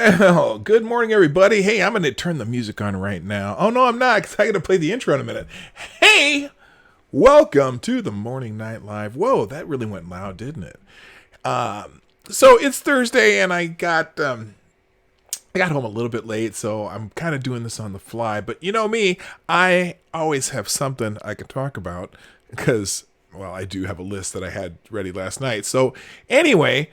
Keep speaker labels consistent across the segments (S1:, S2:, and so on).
S1: Well, good morning, everybody. Hey, I'm going to turn the music on right now. Oh, no, I'm not, because I got to play the intro in a minute. Hey, welcome to the Morning Night Live. Whoa, that really went loud, didn't it? So it's Thursday, and I got home a little bit late, so I'm kind of doing this on the fly. But you know me, I always have something I can talk about because, well, I do have a list that I had ready last night. So anyway,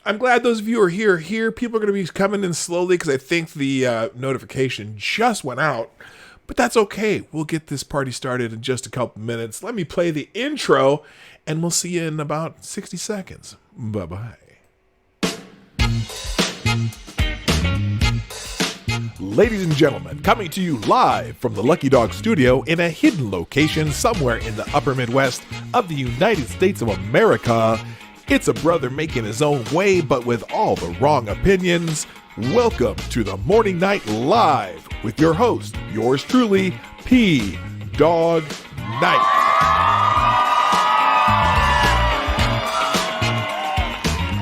S1: I'm glad those of you are here. People are going to be coming in slowly because I think the notification just went out. But that's okay. We'll get this party started in just a couple minutes. Let me play the intro, and we'll see you in about 60 seconds. Bye-bye. Ladies and gentlemen, coming to you live from the Lucky Dog studio in a hidden location somewhere in the upper Midwest of the United States of America, it's a brother making his own way, but with all the wrong opinions. Welcome to the Morning Night Live with your host, yours truly, PDawg Night.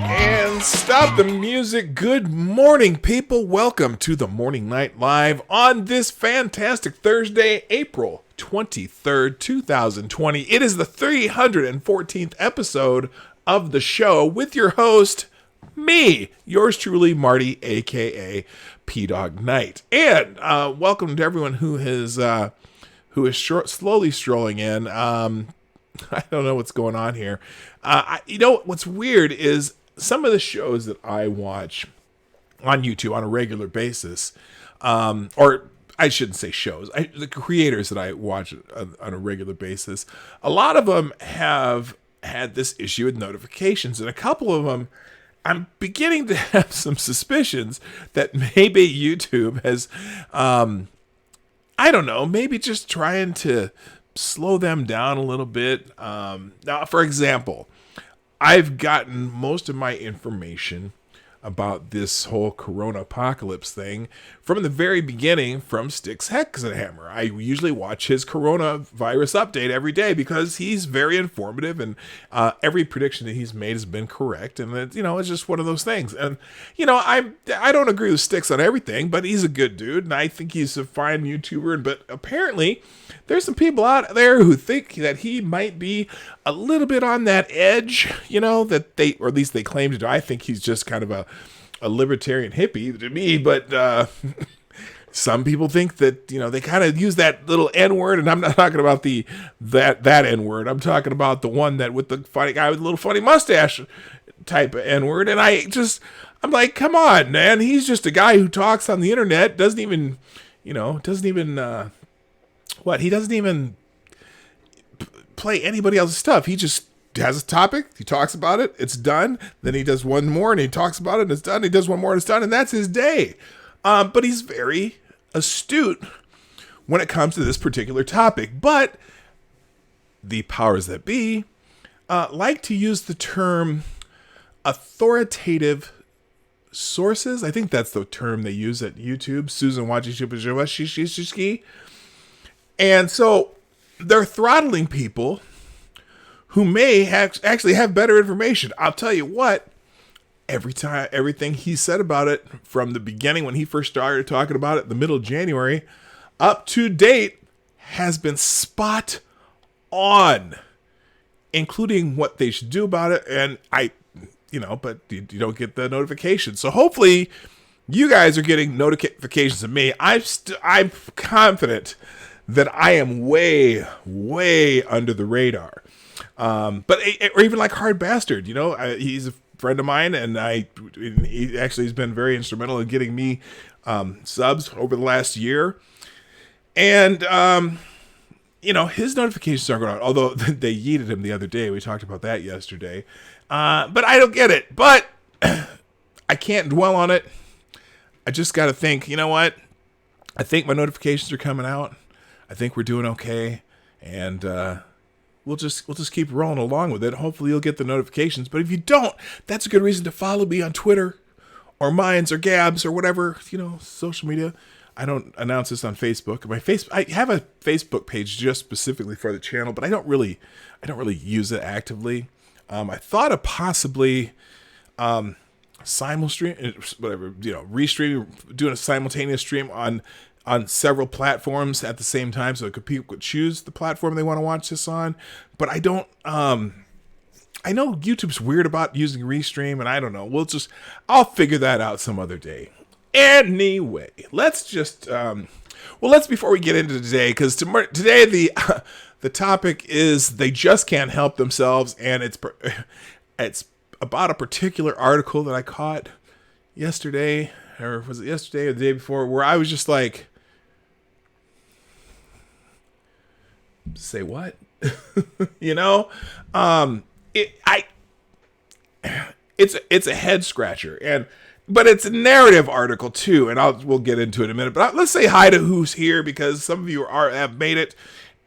S1: And stop the music. Good morning, people. Welcome to the Morning Night Live on this fantastic Thursday, April 23rd, 2020. It is the 314th episode of the show with your host, me, yours truly, Marty, aka PDawg Night. And welcome to everyone who is slowly strolling in. I don't know what's going on here. What's weird is some of the shows that I watch on YouTube on a regular basis, or I shouldn't say shows, the creators that I watch on a regular basis, a lot of them have had this issue with notifications, and a couple of them I'm beginning to have some suspicions that maybe YouTube has I don't know, maybe just trying to slow them down a little bit. Now, for example, I've gotten most of my information about this whole corona apocalypse thing from the very beginning from Styx Hexenhammer. I usually watch his coronavirus update every day because he's very informative, and every prediction that he's made has been correct. And it's just one of those things. And I don't agree with Styx on everything, but he's a good dude, and I think he's a fine YouTuber. But apparently, there's some people out there who think that he might be a little bit on that edge, that they, or at least they claim to do. I think he's just kind of a libertarian hippie to me, but some people think that, they kind of use that little N-word, and I'm not talking about that N-word. I'm talking about the one that with the funny guy with the little funny mustache type of N-word. And I'm like, come on, man. He's just a guy who talks on the internet, he doesn't even play anybody else's stuff. He just has a topic, he talks about it, it's done. Then he does one more and he talks about it and it's done. He does one more and it's done, and that's his day. But he's very astute when it comes to this particular topic. But the powers that be like to use the term authoritative sources. I think that's the term they use at YouTube. Susan Wojcicki. And so they're throttling people who may actually have better information. I'll tell you what, everything he said about it from the beginning when he first started talking about it in the middle of January up to date has been spot on, including what they should do about it. And but you don't get the notification. So hopefully you guys are getting notifications of me. I'm confident that I am way, way under the radar. Or even like Hard Bastard, he's a friend of mine, and he actually has been very instrumental in getting me subs over the last year. And his notifications aren't going on, although they yeeted him the other day. We talked about that yesterday. But I don't get it. But I can't dwell on it. I just got to think, you know what? I think my notifications are coming out. I think we're doing okay. And we'll just keep rolling along with it. Hopefully you'll get the notifications. But if you don't, that's a good reason to follow me on Twitter or Minds or Gabs or whatever, social media. I don't announce this on Facebook. I have a Facebook page just specifically for the channel, but I don't really use it actively. I thought of possibly stream, whatever, restream, doing a simultaneous stream on several platforms at the same time, so people could choose the platform they want to watch this on. But I don't. I know YouTube's weird about using restream, and I don't know. I'll figure that out some other day. Anyway, let's just before we get into today, because today the topic is they just can't help themselves, and it's about a particular article that I caught yesterday, or was it yesterday or the day before, where I was just like, say what? It's a head scratcher, but it's a narrative article too, and we'll get into it in a minute. But let's say hi to who's here, because some of you have made it,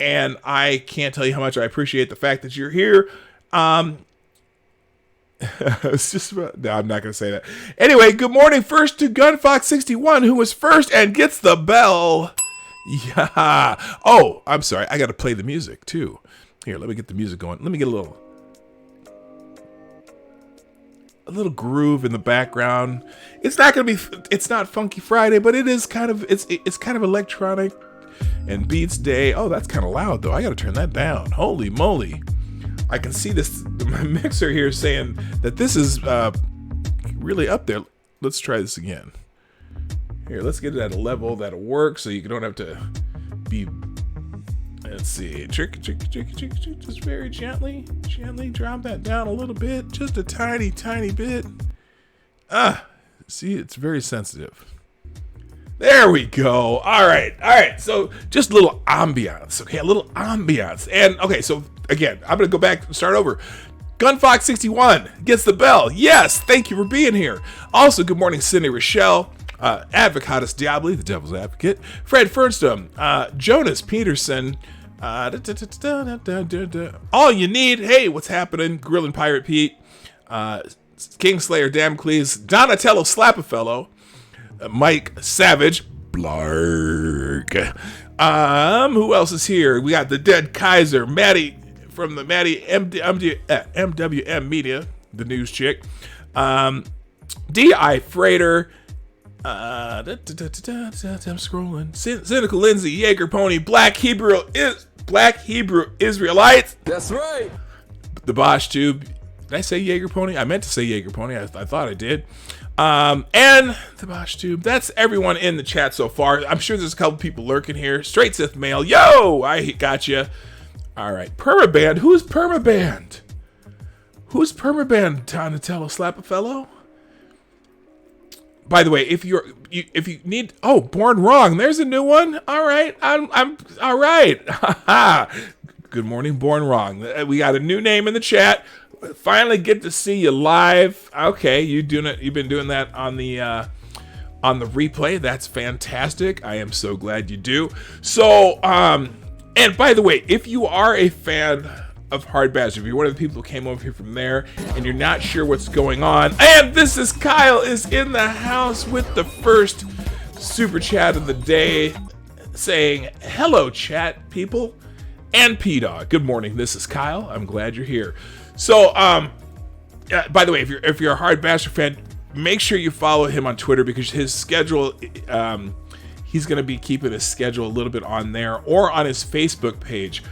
S1: and I can't tell you how much I appreciate the fact that you're here. It's just about, no, I'm not going to say that. Anyway, good morning first to Gunfox61, who was first and gets the bell. Yeah. Oh, I'm sorry. I got to play the music too. Here, let me get the music going. Let me get a little groove in the background. It's not Funky Friday, but it is kind of, it's kind of electronic and beats day. Oh, that's kind of loud though. I got to turn that down. Holy moly. I can see my mixer here saying that this is really up there. Let's try this again. Here, let's get it at a level that'll work, so you don't have to be. Let's see, trick, just very gently drop that down a little bit, just a tiny bit. See, it's very sensitive. There we go. All right. So just a little ambiance, okay? A little ambiance. And okay, so again, I'm gonna go back and start over. Gunfox61 gets the bell. Yes, thank you for being here. Also, good morning, Cindy Rochelle, Advocatus Diabli, the Devil's Advocate, Fred Fernstum, Jonas Peterson, all you need. Hey, what's happening? Grillin' Pirate Pete, Kingslayer Damocles, Donatello Slapafellow, Mike Savage, Blarg. Who else is here? We got the Dead Kaiser, Maddie from the MWM Media, the news chick. D.I. Freighter. I'm scrolling. Cynical Lindsay, Jaeger Pony, Black Hebrew Israelites.
S2: That's right.
S1: The Bosch Tube. Did I say Jaeger Pony? I meant to say Jaeger Pony. I thought I did. And the Bosch Tube. That's everyone in the chat so far. I'm sure there's a couple people lurking here. Straight Sith Mail. Yo, I got you. All right. Permaband. Who's Permaband? Donatello Slapafellow? By the way, if you need, Born Wrong, there's a new one. All right, I'm all right. Good morning, Born Wrong. We got a new name in the chat. Finally get to see you live. Okay, you've been doing that on the replay. That's fantastic. I am so glad you do. So, and by the way, if you are a fan of Hard Badger, if you're one of the people who came over here from there and you're not sure what's going on, and this is Kyle is in the house with the first super chat of the day, saying hello chat people and PDawg. Good morning, this is Kyle. I'm glad you're here. So by the way, if you're a Hard Badger fan, make sure you follow him on Twitter, because his schedule, he's going to be keeping his schedule a little bit on there or on his Facebook page.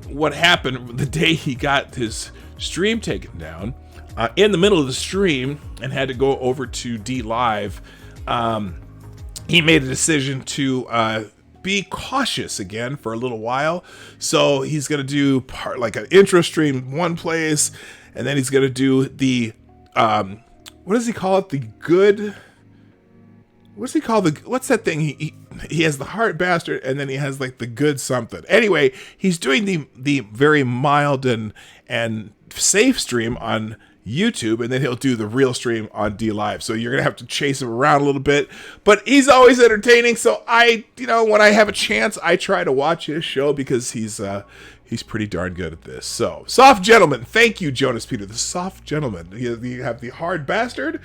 S1: What happened the day he got his stream taken down, in the middle of the stream, and had to go over to D Live, he made a decision to be cautious again for a little while. So he's going to do like an intro stream one place, and then he's going to do the what does he call it? What's that thing? He has the Heart Bastard, and then he has like the good something. Anyway, he's doing the very mild and safe stream on YouTube, and then he'll do the real stream on D Live. So you're gonna have to chase him around a little bit, but he's always entertaining. So when I have a chance, I try to watch his show, because he's pretty darn good at this. So, Soft Gentleman, thank you, Jonas Peter, the Soft Gentleman. You have the Hard Bastard,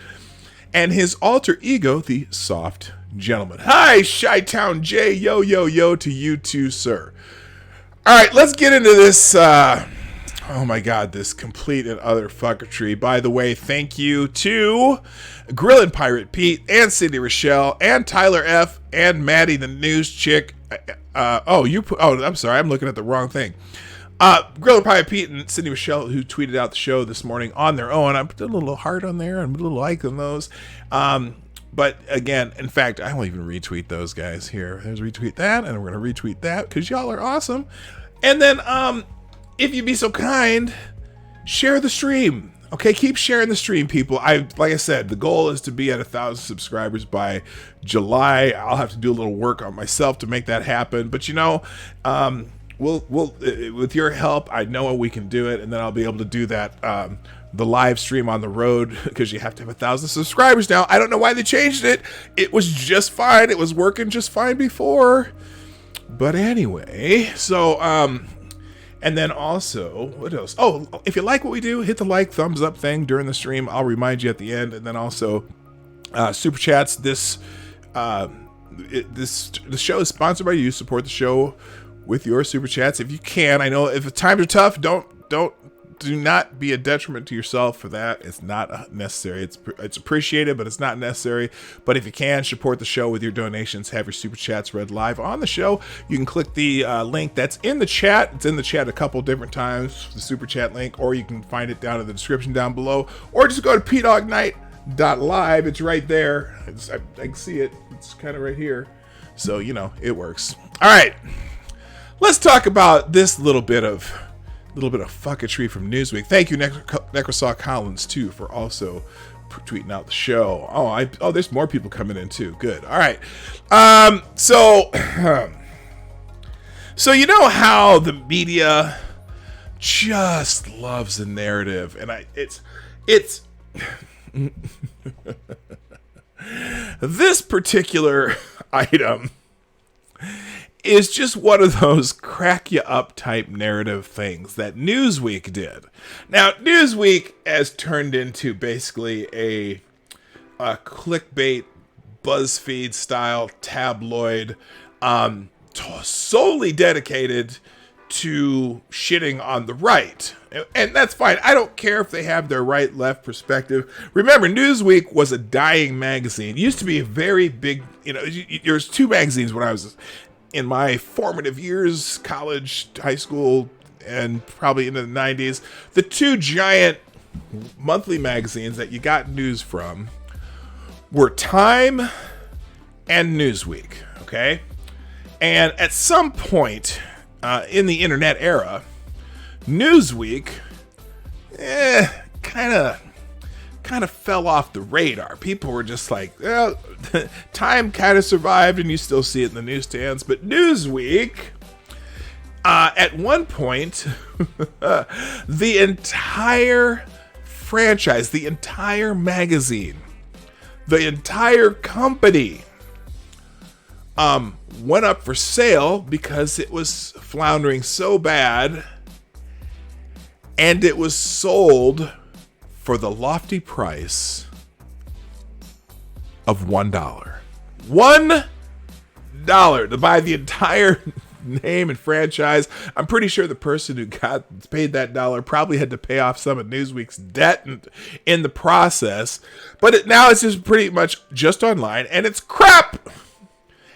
S1: and his alter ego, the Soft Gentleman. Hi, Chi-Town J, yo to you too, sir. All right, let's get into this Oh my God, this complete and utter fuckertree. By the way, thank you to Grillin' Pirate Pete and Cindy Rochelle and Tyler F and Maddie the news chick. I'm sorry, I'm looking at the wrong thing. Grillin' Pirate Pete and Cindy Rochelle, who tweeted out the show this morning on their own. I put a little heart on there and a little like on those. But again, in fact, I won't even retweet those guys here. There's retweet that, and we're gonna retweet that because y'all are awesome. And then if you'd be so kind, share the stream. Okay, keep sharing the stream, people. Like I said, the goal is to be at 1,000 subscribers by July. I'll have to do a little work on myself to make that happen. But we'll with your help, I know we can do it, and then I'll be able to do that. The live stream on the road, because you have to have 1,000 subscribers now. I don't know why they changed it. It was just fine. It was working just fine before. But anyway, so and then also, what else? Oh, if you like what we do, hit the like, thumbs up thing during the stream. I'll remind you at the end. And then also, super chats. The show is sponsored by you. Support the show with your super chats if you can. I know if times are tough, do not be a detriment to yourself for that. It's not necessary. It's appreciated, but it's not necessary. But if you can, support the show with your donations. Have your super chats read live on the show. You can click the link that's in the chat. It's in the chat a couple different times, the super chat link, or you can find it down in the description down below, or just go to PDawgnight.live. It's right there. I can see it. It's kind of right here. So, it works. All right. Let's talk about this little bit of fucketry from Newsweek. Thank you, Necrosaw Collins, too, for also tweeting out the show. Oh, there's more people coming in too. Good. All right. So you know how the media just loves a narrative, and it's this particular item is just one of those crack you up type narrative things that Newsweek did. Now, Newsweek has turned into basically a clickbait, BuzzFeed style tabloid, solely dedicated to shitting on the right. And that's fine. I don't care if they have their right-left perspective. Remember, Newsweek was a dying magazine. It used to be a very big, there's two magazines when I was in my formative years, college, high school, and probably into the 90s. The two giant monthly magazines that you got news from were Time and Newsweek, okay? And at some point in the internet era, Newsweek kind of fell off the radar. People were just like, well, Time kind of survived, and you still see it in the newsstands. But Newsweek, at one point, the entire franchise, the entire magazine, the entire company went up for sale because it was floundering so bad, and it was sold for the lofty price of $1. $1 to buy the entire name and franchise. I'm pretty sure the person who got paid that dollar probably had to pay off some of Newsweek's debt in the process. But now it's just pretty much just online, and it's crap.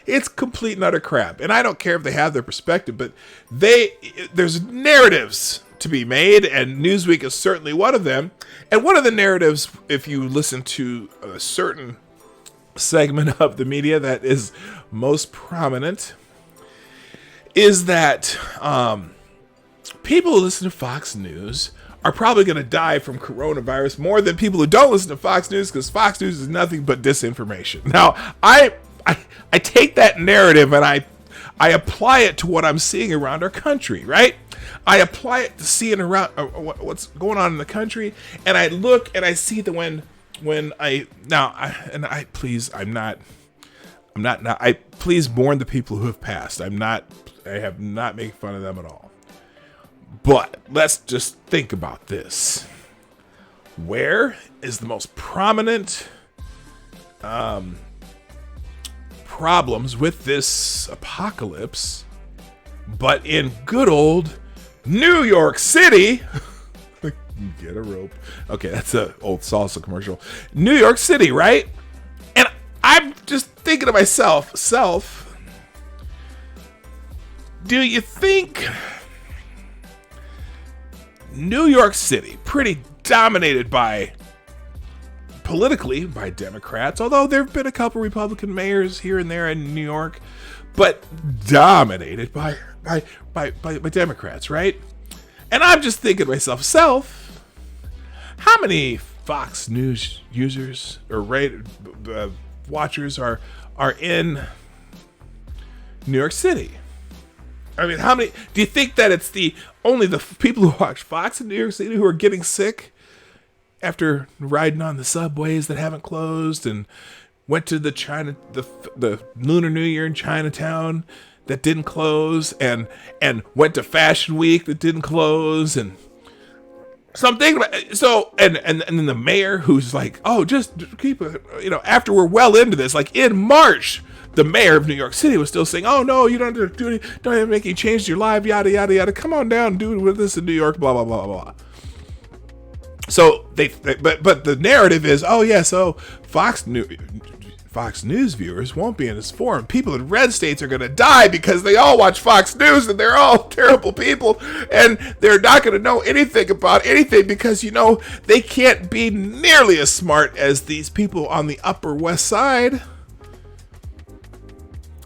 S1: It's complete and utter crap. And I don't care if they have their perspective, but there's narratives to be made, and Newsweek is certainly one of them. And one of the narratives, if you listen to a certain segment of the media that is most prominent, is that people who listen to Fox News are probably going to die from coronavirus more than people who don't listen to Fox News, because Fox News is nothing but disinformation. Now, I take that narrative and I apply it to what I'm seeing around our country, right? I apply it to seeing around what's going on in the country, and I look and I see that please mourn the people who have passed. I have not making fun of them at all. But let's just think about this. Where is the most prominent problems with this apocalypse, but in good old New York City. Get a rope. Okay, that's an old salsa commercial. New York City, right? And I'm just thinking to myself, do you think New York City, pretty dominated politically by Democrats, although there have been a couple Republican mayors here and there in New York, but dominated by Democrats, right? And I'm just thinking to myself, how many Fox News users or watchers are in New York City? I mean, how many? Do you think that it's only the people who watch Fox in New York City who are getting sick after riding on the subways that haven't closed and went to the Lunar New Year in Chinatown that didn't close and went to Fashion Week that didn't close and something? So and then the mayor who's like, oh, just keep it, after we're well into this, like in March, the mayor of New York City was still saying, oh no, you don't have to do any, don't have to make any change to your life, yada yada yada. Come on down and do it with this in New York, blah blah blah blah. So but the narrative is, oh yeah, so Fox News viewers won't be informed. People in red states are going to die because they all watch Fox News and they're all terrible people and they're not going to know anything about anything because, they can't be nearly as smart as these people on the Upper West Side.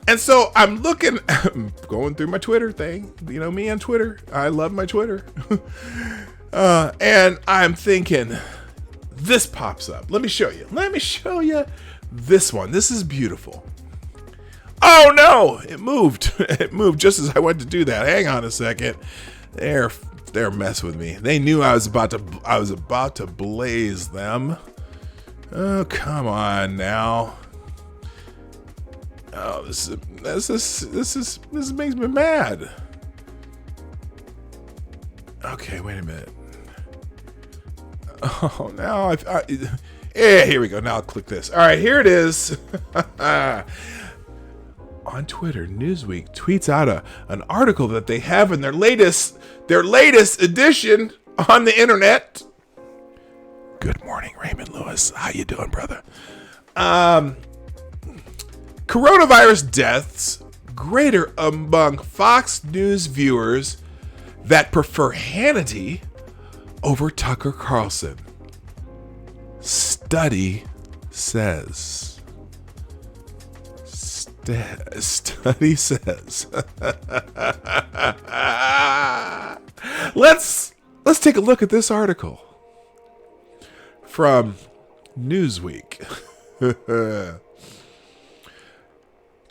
S1: And so I'm going through my Twitter thing. Me on Twitter. I love my Twitter. And I'm thinking, this pops up. Let me show you this one. This is beautiful. Oh no, it moved. It moved just as I went to do that. Hang on a second. They're messing with me. They knew I was about to blaze them. Oh, come on now. Oh, this makes me mad. Okay, wait a minute. Oh, now yeah, here we go. Now I'll click this. All right, here it is. On Twitter, Newsweek tweets out an article that they have in their latest edition on the internet. Good morning, Raymond Lewis. How you doing, brother? Coronavirus deaths greater among Fox News viewers that prefer Hannity over Tucker Carlson. Study says. Study says. Let's take a look at this article from Newsweek.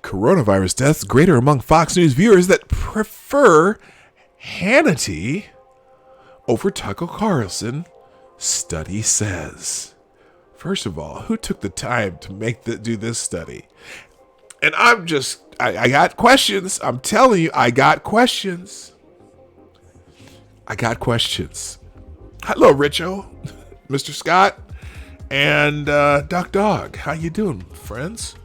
S1: Coronavirus deaths greater among Fox News viewers that prefer Hannity over Tucker Carlson, study says. First of all, who took the time to do this study? And I got questions. I'm telling you, I got questions. Hello, Richo, Mr. Scott, and Duck Dog. How you doing, friends?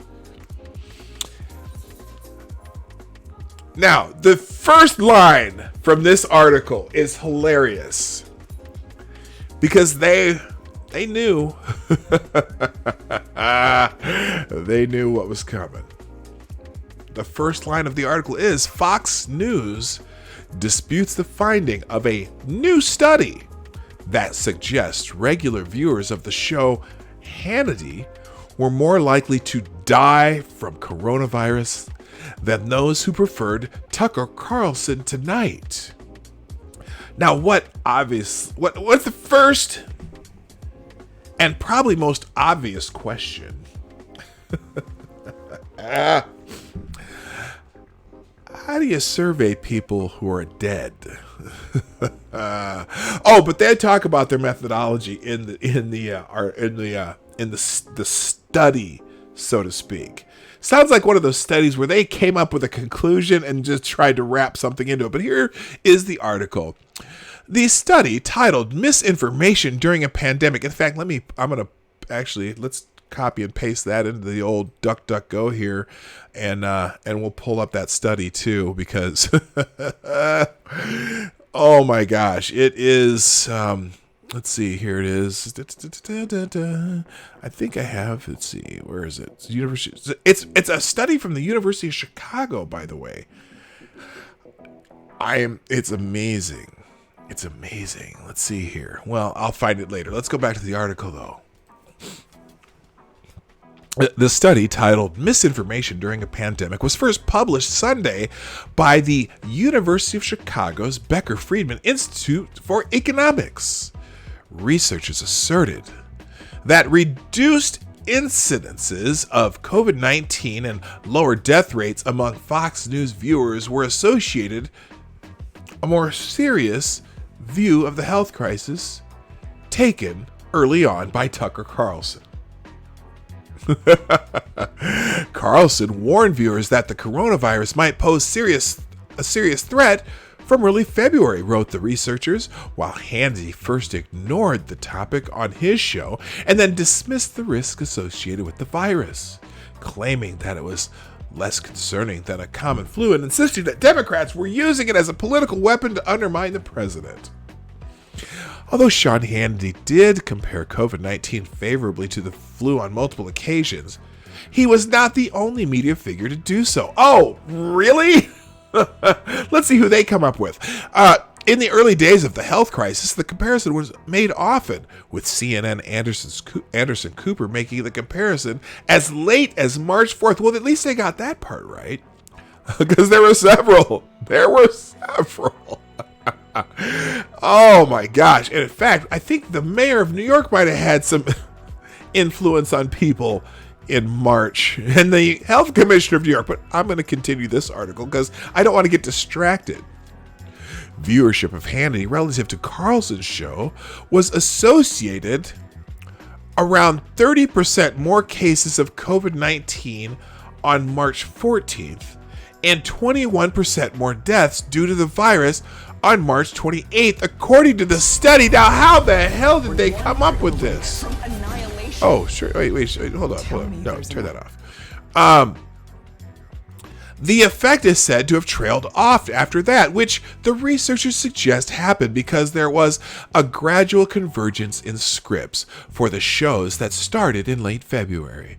S1: Now, the first line from this article is hilarious because they knew they knew what was coming. The first line of the article is Fox News disputes the finding of a new study that suggests regular viewers of the show Hannity were more likely to die from coronavirus than those who preferred Tucker Carlson tonight. Now, what's the first and probably most obvious question? How do you survey people who are dead? But they talk about their methodology in the study, so to speak. Sounds like one of those studies where they came up with a conclusion and just tried to wrap something into it. But here is the article. The study titled Misinformation During a Pandemic. In fact, let's copy and paste that into the old DuckDuckGo here, and we'll pull up that study too, because Oh my gosh. It is, let's see, here it is. I think I have, let's see, where is it? It's a study from the University of Chicago, by the way. It's amazing. It's amazing. Let's see here. Well, I'll find it later. Let's go back to the article, though. The study, titled Misinformation During a Pandemic, was first published Sunday by the University of Chicago's Becker-Friedman Institute for Economics. Researchers asserted that reduced incidences of COVID-19 and lower death rates among Fox News viewers were associated a more serious view of the health crisis taken early on by Tucker Carlson. Carlson warned viewers that the coronavirus might pose a serious threat from early February, wrote the researchers, while Hannity first ignored the topic on his show and then dismissed the risk associated with the virus, claiming that it was less concerning than a common flu and insisting that Democrats were using it as a political weapon to undermine the president. Although Sean Hannity did compare COVID-19 favorably to the flu on multiple occasions, he was not the only media figure to do so. Oh, really? Let's see who they come up with. In the early days of the health crisis, the comparison was made often, with CNN Anderson Cooper making the comparison as late as March 4th. Well, at least they got that part right, because there were several. Oh my gosh. And in fact, I think the mayor of New York might have had some influence on people in March, and the health commissioner of New York. But I'm going to continue this article because I don't want to get distracted. Viewership of Hannity relative to Carlson's show was associated around 30% more cases of COVID-19 on March 14th and 21% more deaths due to the virus on March 28th, according to the study. Now, how the hell did they come up with this? Oh, sure. Wait, hold on. No, turn that off. The effect is said to have trailed off after that, which the researchers suggest happened because there was a gradual convergence in scripts for the shows that started in late February.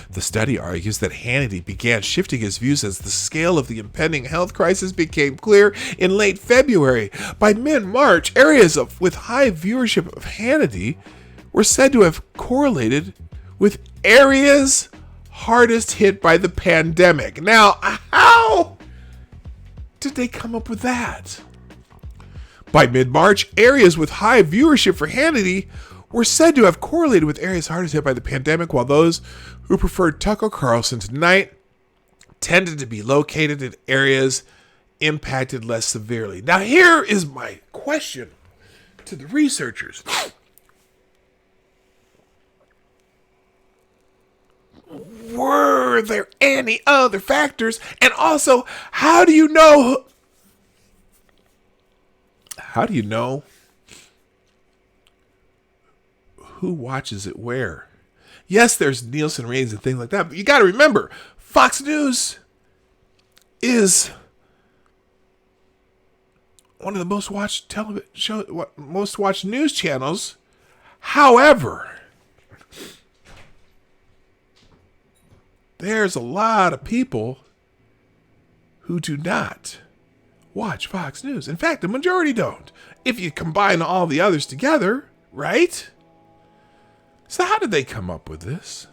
S1: The study argues that Hannity began shifting his views as the scale of the impending health crisis became clear in late February. By mid-March, areas with high viewership of Hannity were said to have correlated with areas hardest hit by the pandemic. Now, how did they come up with that? By mid-March, areas with high viewership for Hannity were said to have correlated with areas hardest hit by the pandemic, while those who preferred Tucker Carlson tonight tended to be located in areas impacted less severely. Now, here is my question to the researchers. Were there any other factors? And also, how do you know who watches it where? Yes, there's Nielsen ratings and things like that, but you got to remember, Fox News is one of the most watched most watched news channels. However, there's a lot of people who do not watch Fox News. In fact, the majority don't. If you combine all the others together, right? So how did they come up with this?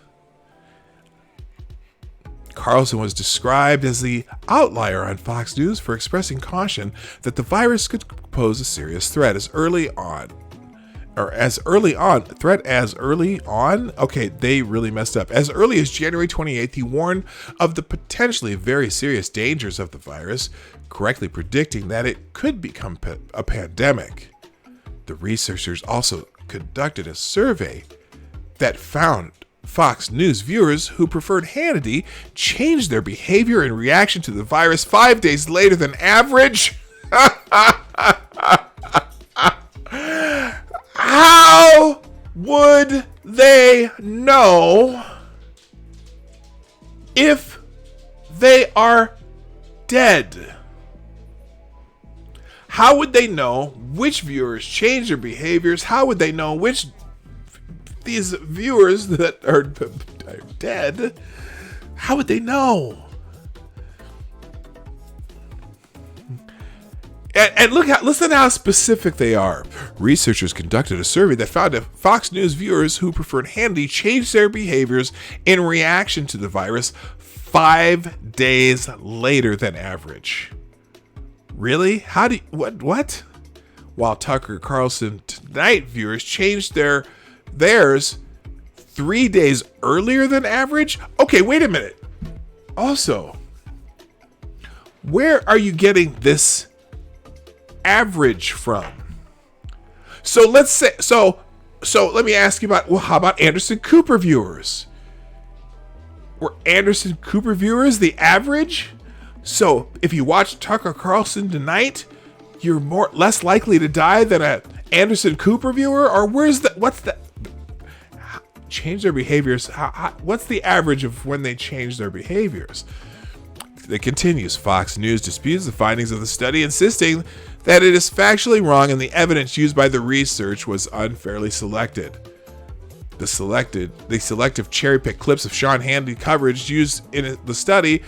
S1: Carlson was described as the outlier on Fox News for expressing caution that the virus could pose a serious threat as early on. Okay, they really messed up. As early as January 28th, he warned of the potentially very serious dangers of the virus, correctly predicting that it could become a pandemic. The researchers also conducted a survey that found Fox News viewers who preferred Hannity changed their behavior in reaction to the virus 5 days later than average. How would they know if they are dead? How would they know which viewers change their behaviors? How would they know which these viewers that are dead? How would they know? And listen how specific they are. Researchers conducted a survey that found that Fox News viewers who preferred Hannity changed their behaviors in reaction to the virus 5 days later than average. Really? How do you, what? While Tucker Carlson Tonight viewers changed theirs 3 days earlier than average? Okay, wait a minute. Also, where are you getting this average from? So let's say so let me ask you about, well, how about Anderson Cooper viewers? Were Anderson Cooper viewers the average? So if you watch Tucker Carlson Tonight, you're less likely to die than a Anderson Cooper viewer? Or what's the change their behaviors? What's the average of when they change their behaviors? It continues. Fox News disputes the findings of the study, insisting that it is factually wrong and the evidence used by the research was unfairly selected. The selective cherry-picked clips of Sean Hannity coverage used in the study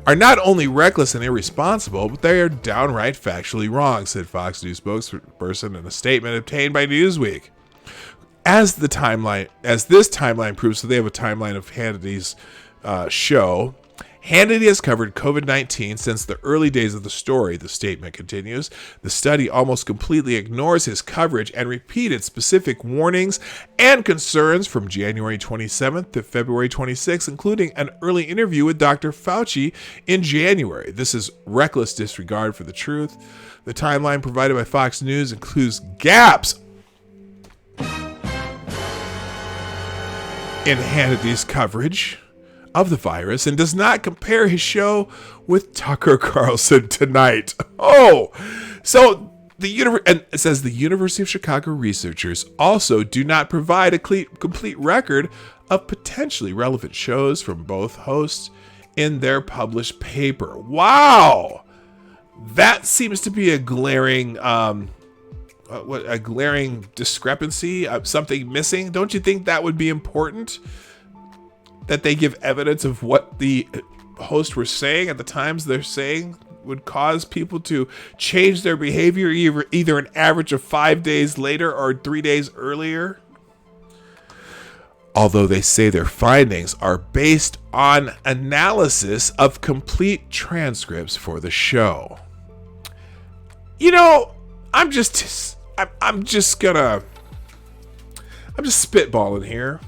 S1: are not only reckless and irresponsible, but they are downright factually wrong, said Fox News spokesperson in a statement obtained by Newsweek. As this timeline proves, so they have a timeline of Hannity's show. Hannity has covered COVID-19 since the early days of the story, the statement continues. The study almost completely ignores his coverage and repeated specific warnings and concerns from January 27th to February 26th, including an early interview with Dr. Fauci in January. This is reckless disregard for the truth. The timeline provided by Fox News includes gaps in Hannity's coverage of the virus and does not compare his show with Tucker Carlson Tonight. Oh, so and it says the University of Chicago researchers also do not provide a complete record of potentially relevant shows from both hosts in their published paper. Wow, that seems to be a glaring discrepancy, something missing. Don't you think that would be important? That they give evidence of what the hosts were saying at the times they're saying would cause people to change their behavior either an average of 5 days later or 3 days earlier. Although they say their findings are based on analysis of complete transcripts for the show. You know, I'm just spitballing here.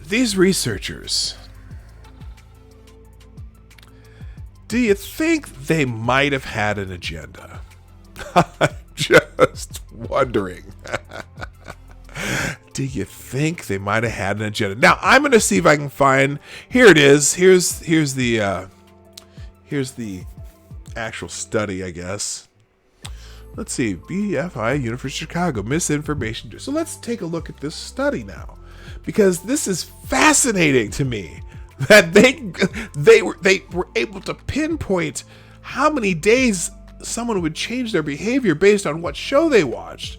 S1: These researchers, do you think they might have had an agenda? I'm just wondering. Do you think they might have had an agenda? Now, I'm going to see if I can find. Here it is. Here's the actual study, I guess. Let's see, BFI, University of Chicago, misinformation. So let's take a look at this study now, because this is fascinating to me that they were able to pinpoint how many days someone would change their behavior based on what show they watched.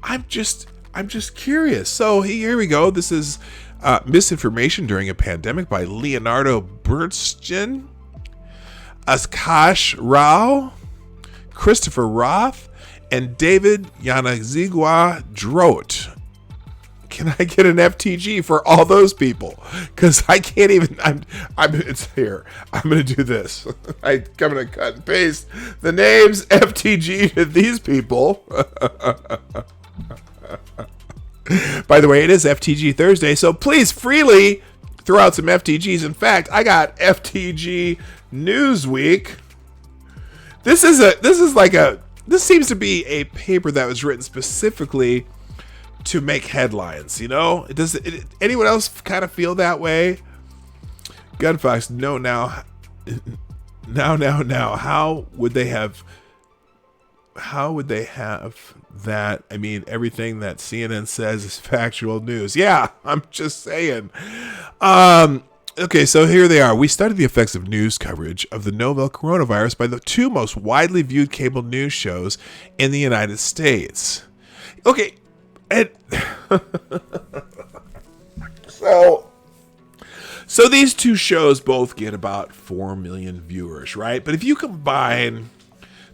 S1: I'm just curious. So here we go. This is Misinformation During a Pandemic by Leonardo Bernstein, Akash Rao, Christopher Roth, and David Yanazigwa Drote. Can I get an FTG for all those people? Because I can't even. It's here. I'm gonna do this. I'm gonna cut and paste the names FTG to these people. By the way, it is FTG Thursday, so please freely throw out some FTGs. In fact, I got FTG Newsweek. This seems to be a paper that was written specifically to make headlines, you know? Anyone else kind of feel that way? Gunfox, no, now. How would they have that? I mean, everything that CNN says is factual news. Yeah, I'm just saying. Okay, so here they are. We studied the effects of news coverage of the novel coronavirus by the two most widely viewed cable news shows in the United States. Okay, and so these two shows both get about 4 million viewers, right? But if you combine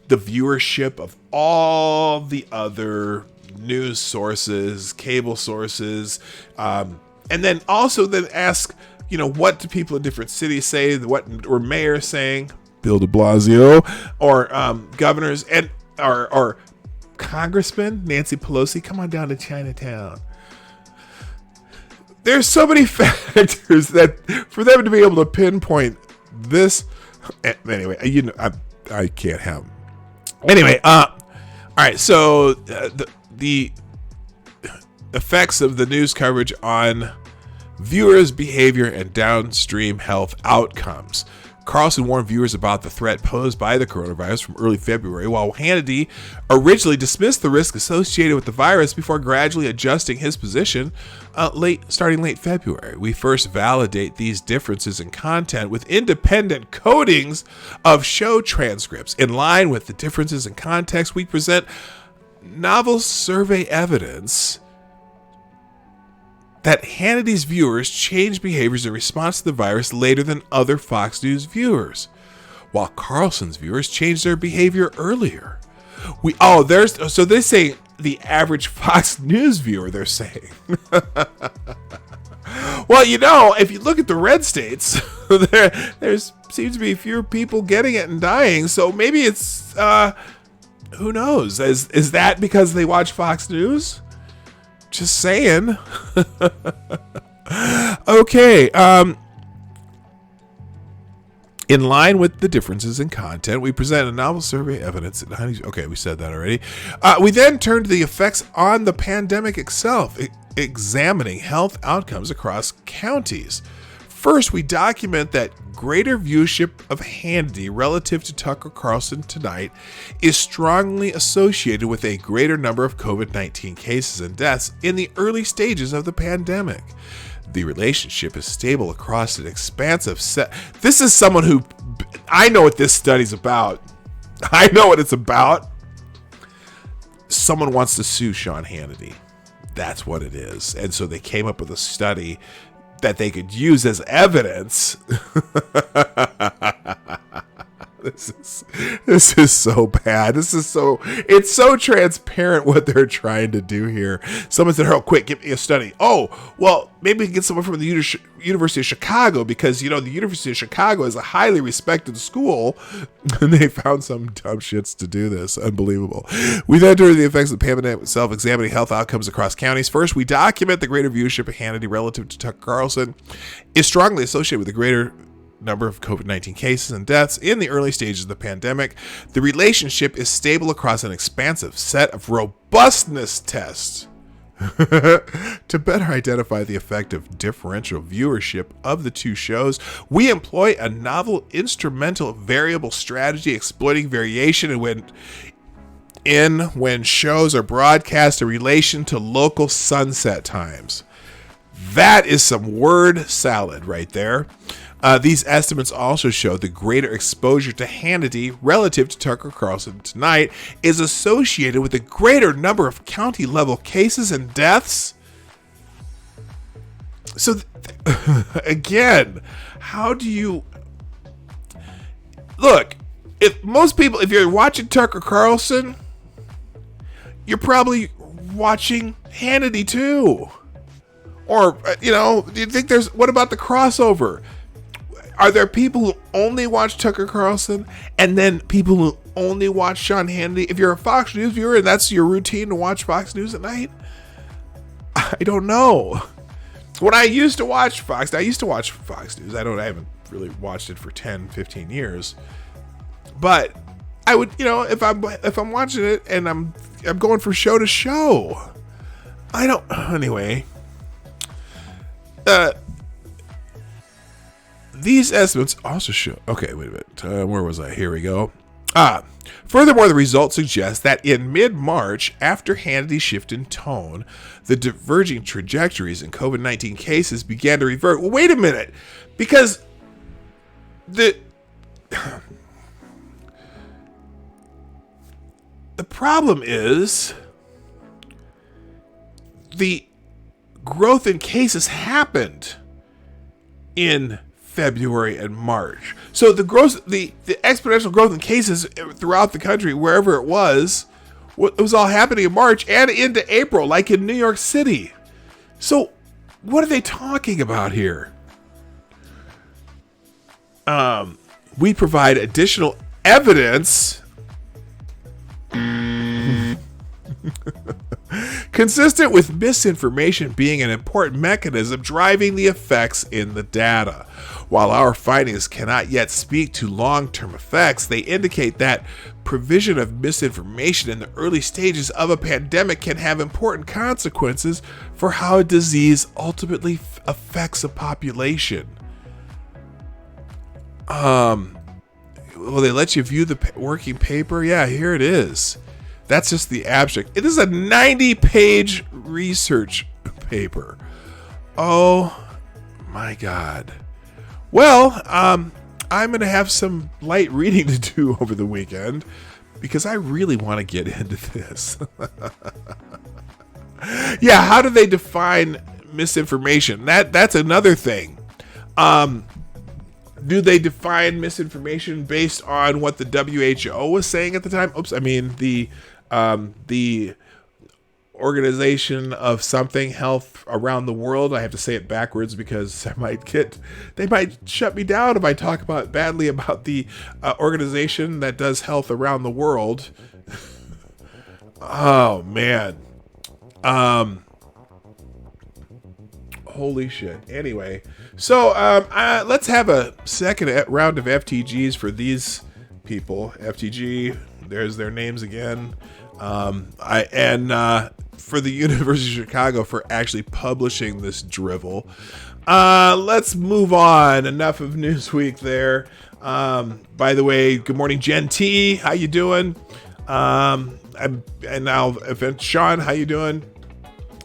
S1: the viewership of all the other news sources, cable sources, and then also then ask, what do people in different cities say? What were mayors saying? Bill de Blasio, or governors, and or congressman Nancy Pelosi. Come on down to Chinatown. There's so many factors that for them to be able to pinpoint this. Anyway, I can't have. Anyway, all right. So the effects of the news coverage on viewers' behavior and downstream health outcomes. Carlton warned viewers about the threat posed by the coronavirus from early February, while Hannity originally dismissed the risk associated with the virus before gradually adjusting his position starting late February. We first validate these differences in content with independent codings of show transcripts. In line with the differences in context, we present novel survey evidence that Hannity's viewers changed behaviors in response to the virus later than other Fox News viewers, while Carlson's viewers changed their behavior earlier. So they say the average Fox News viewer, they're saying. Well, if you look at the red states, there seems to be fewer people getting it and dying. So maybe it's, who knows? Is that because they watch Fox News? Just saying. Okay. In line with the differences in content, we present a novel survey evidence. Okay, we said that already. We then turn to the effects on the pandemic itself, examining health outcomes across counties. First, we document that greater viewership of Hannity relative to Tucker Carlson tonight is strongly associated with a greater number of COVID-19 cases and deaths in the early stages of the pandemic. The relationship is stable across an expansive set. This is someone who, I know what this study's about. I know what it's about. Someone wants to sue Sean Hannity. That's what it is. And so they came up with a study that they could use as evidence. This is so bad. It's so transparent what they're trying to do here. Someone said, quick, give me a study. Oh, well, maybe we can get someone from the University of Chicago, because, the University of Chicago is a highly respected school, and they found some dumb shits to do this. Unbelievable. We then turn to the effects of the pandemic itself, examining health outcomes across counties. First, we document the greater viewership of Hannity relative to Tucker Carlson is strongly associated with the greater number of COVID-19 cases and deaths in the early stages of the pandemic. The relationship is stable across an expansive set of robustness tests to better identify the effect of differential viewership of the two shows. We employ a novel instrumental variable strategy exploiting variation when shows are broadcast in relation to local sunset times. That is some word salad right there. These estimates also show the greater exposure to Hannity relative to Tucker Carlson tonight is associated with a greater number of county-level cases and deaths. So, again, how do you... Look, if you're watching Tucker Carlson, you're probably watching Hannity too. Or, do you think what about the crossover? Are there people who only watch Tucker Carlson and then people who only watch Sean Hannity? If you're a Fox News viewer and that's your routine to watch Fox News at night, I don't know. When I used to watch Fox News. I haven't really watched it for 10, 15 years. But I would, if I'm watching it and I'm going from show to show. Anyway. These estimates also show... Okay, wait a minute. Where was I? Here we go. Furthermore, the results suggest that in mid-March, after Hannity's shift in tone, the diverging trajectories in COVID-19 cases began to revert. Well, wait a minute, because the problem is the growth in cases happened in February and March. So the exponential growth in cases throughout the country, wherever it was all happening in March and into April, like in New York City. So what are they talking about here? We provide additional evidence consistent with misinformation being an important mechanism driving the effects in the data. While our findings cannot yet speak to long-term effects, they indicate that provision of misinformation in the early stages of a pandemic can have important consequences for how a disease ultimately affects a population. Will they let you view the working paper? Yeah, here it is. That's just the abstract. It is a 90-page research paper. Oh my God. Well, I'm going to have some light reading to do over the weekend because I really want to get into this. Yeah, how do they define misinformation? That's another thing. Do they define misinformation based on what the WHO was saying at the time? Oops, I mean the Organization of something health around the world. I have to say it backwards because they might shut me down if I talk badly about the organization that does health around the world. Oh man. Holy shit. Anyway, so let's have a second round of FTGs for these people. FTG, there's their names again. For the University of Chicago for actually publishing this drivel. Let's move on. Enough of Newsweek there. By the way, good morning, Jen T. How you doing? Sean, how you doing?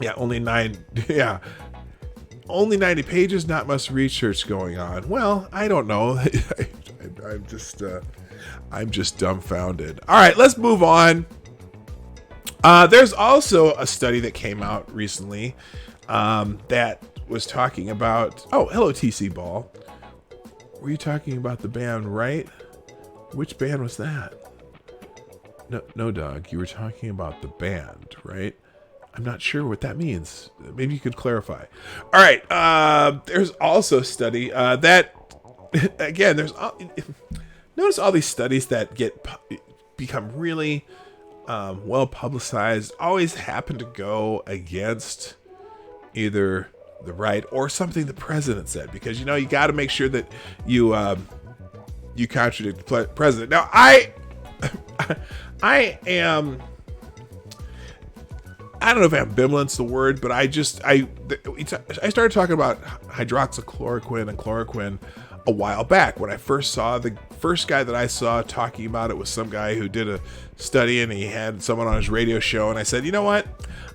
S1: Yeah, only 90 pages, not much research going on. Well, I don't know. I'm just dumbfounded. All right, let's move on. There's also a study that came out recently that was talking about... Oh, hello, TC Ball. Were you talking about the band, right? Which band was that? No, Doug. You were talking about the band, right? I'm not sure what that means. Maybe you could clarify. All right. There's also a study that... Again, notice all these studies that become really... well publicized, always happen to go against either the right or something the president said, because you got to make sure that you contradict the president. Now I don't know if ambivalent's the word, but I started talking about hydroxychloroquine and chloroquine a while back when I first saw the first guy that I saw talking about it was some guy who did a study and he had someone on his radio show, and I said, you know what?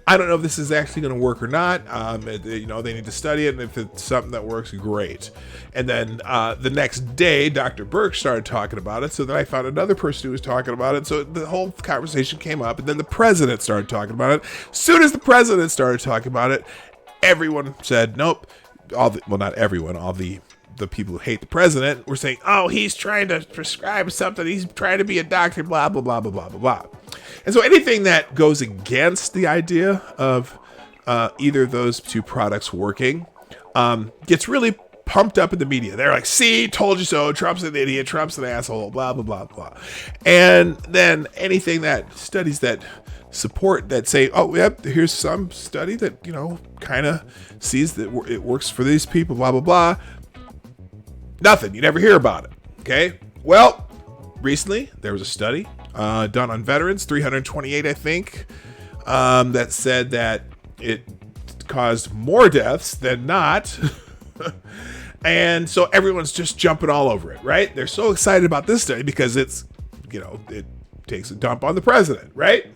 S1: I don't know if this is actually going to work or not. They need to study it, and if it's something that works, great. And then the next day, Dr. Burke started talking about it, so then I found another person who was talking about it, so the whole conversation came up, and then the president started talking about it. As soon as the president started talking about it, everyone said, nope. Not everyone, all the people who hate the president were saying, oh, he's trying to prescribe something. He's trying to be a doctor, blah, blah, blah, blah, blah, blah, blah. And so anything that goes against the idea of either of those two products working gets really pumped up in the media. They're like, see, told you so. Trump's an idiot. Trump's an asshole, blah, blah, blah, blah. And then anything that studies that support that say, oh, yep, here's some study that, kind of sees that it works for these people, blah, blah, blah. Nothing. You never hear about it. Okay. Well, recently there was a study done on veterans, 328, I think, that said that it caused more deaths than not. And so everyone's just jumping all over it, right? They're so excited about this study because it's it takes a dump on the president, right?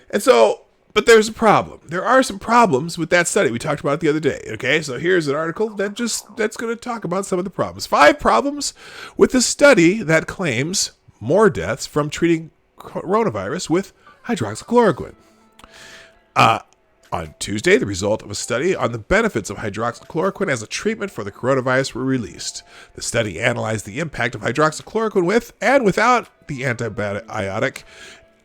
S1: And so, but there's a problem. There are some problems with that study. We talked about it the other day, okay? So here's an article that's going to talk about some of the problems. 5 problems with the study that claims more deaths from treating coronavirus with hydroxychloroquine. On Tuesday, the result of a study on the benefits of hydroxychloroquine as a treatment for the coronavirus were released. The study analyzed the impact of hydroxychloroquine with and without the antibiotic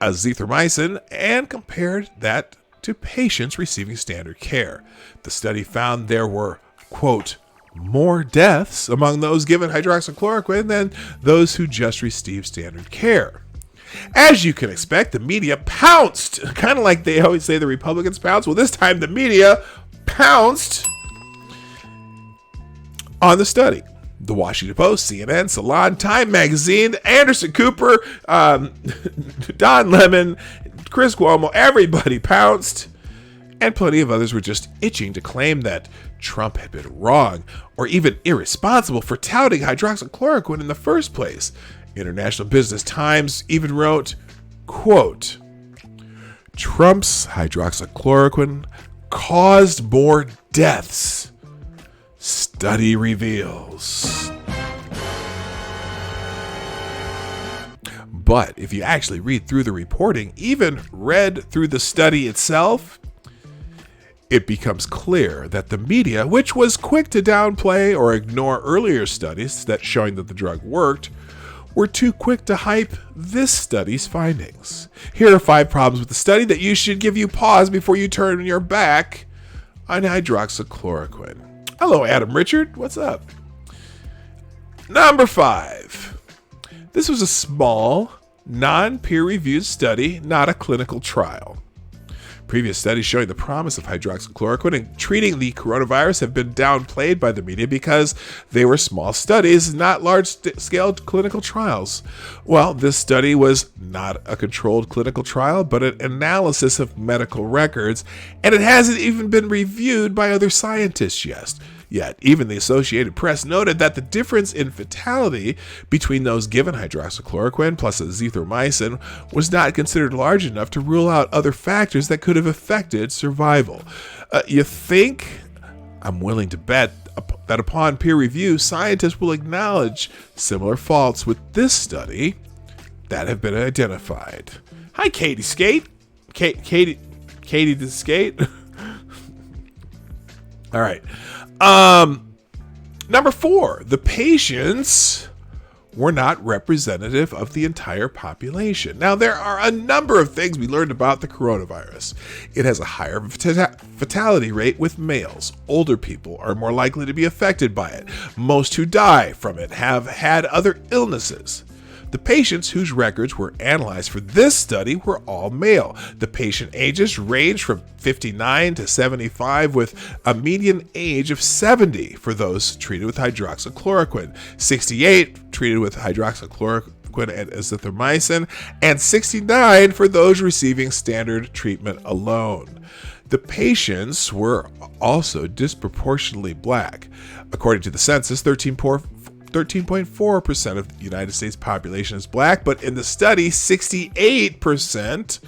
S1: azithromycin and compared that to patients receiving standard care. The study found there were, quote, more deaths among those given hydroxychloroquine than those who just received standard care. As you can expect, the media pounced, kind of like they always say the Republicans pounce. Well, this time the media pounced on the study. The Washington Post, CNN, Salon, Time Magazine, Anderson Cooper, Don Lemon, Chris Cuomo, everybody pounced. And plenty of others were just itching to claim that Trump had been wrong or even irresponsible for touting hydroxychloroquine in the first place. International Business Times even wrote, quote, Trump's hydroxychloroquine caused more deaths. Study reveals. But if you actually read through the reporting, even read through the study itself, it becomes clear that the media, which was quick to downplay or ignore earlier studies that showing that the drug worked, were too quick to hype this study's findings. Here are 5 problems with the study that you should give you pause before you turn your back on hydroxychloroquine. Hello, Adam Richard. What's up? Number 5. This was a small, non-peer-reviewed study, not a clinical trial. Previous studies showing the promise of hydroxychloroquine in treating the coronavirus have been downplayed by the media because they were small studies, not large-scale clinical trials. Well, this study was not a controlled clinical trial, but an analysis of medical records, and it hasn't even been reviewed by other scientists yet. Even the Associated Press noted that the difference in fatality between those given hydroxychloroquine plus azithromycin was not considered large enough to rule out other factors that could have affected survival. You think? I'm willing to bet that upon peer review, scientists will acknowledge similar faults with this study that have been identified. Hi, Katie Skate. Katie the Skate. All right. Number 4, the patients were not representative of the entire population. Now, there are a number of things we learned about the coronavirus. It has a higher fatality rate with males. Older people are more likely to be affected by it. Most who die from it have had other illnesses. The patients whose records were analyzed for this study were all male. The patient ages range from 59 to 75, with a median age of 70 for those treated with hydroxychloroquine, 68 treated with hydroxychloroquine and azithromycin, and 69 for those receiving standard treatment alone. The patients were also disproportionately black. According to the census, 13.4% of the United States population is black, but in the study, 68%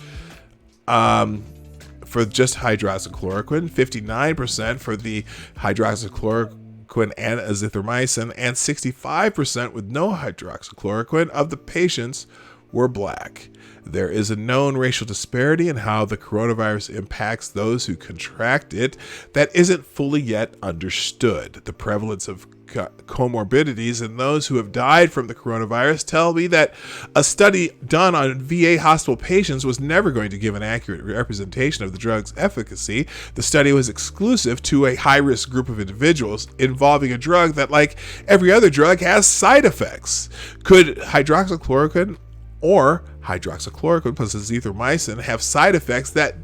S1: for just hydroxychloroquine, 59% for the hydroxychloroquine and azithromycin, and 65% with no hydroxychloroquine of the patients were black. There is a known racial disparity in how the coronavirus impacts those who contract it that isn't fully yet understood. The prevalence of comorbidities in those who have died from the coronavirus tell me that a study done on VA hospital patients was never going to give an accurate representation of the drug's efficacy. The study was exclusive to a high-risk group of individuals involving a drug that, like every other drug, has side effects. Could hydroxychloroquine or hydroxychloroquine plus azithromycin have side effects that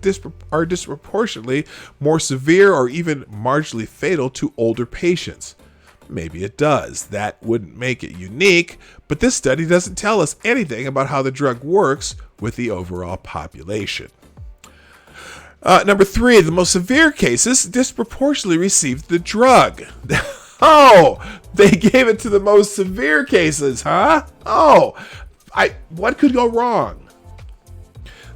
S1: are disproportionately more severe or even marginally fatal to older patients? Maybe it does. That wouldn't make it unique, but this study doesn't tell us anything about how the drug works with the overall population. Number 3, the most severe cases disproportionately received the drug. Oh, they gave it to the most severe cases, huh? Oh, what could go wrong?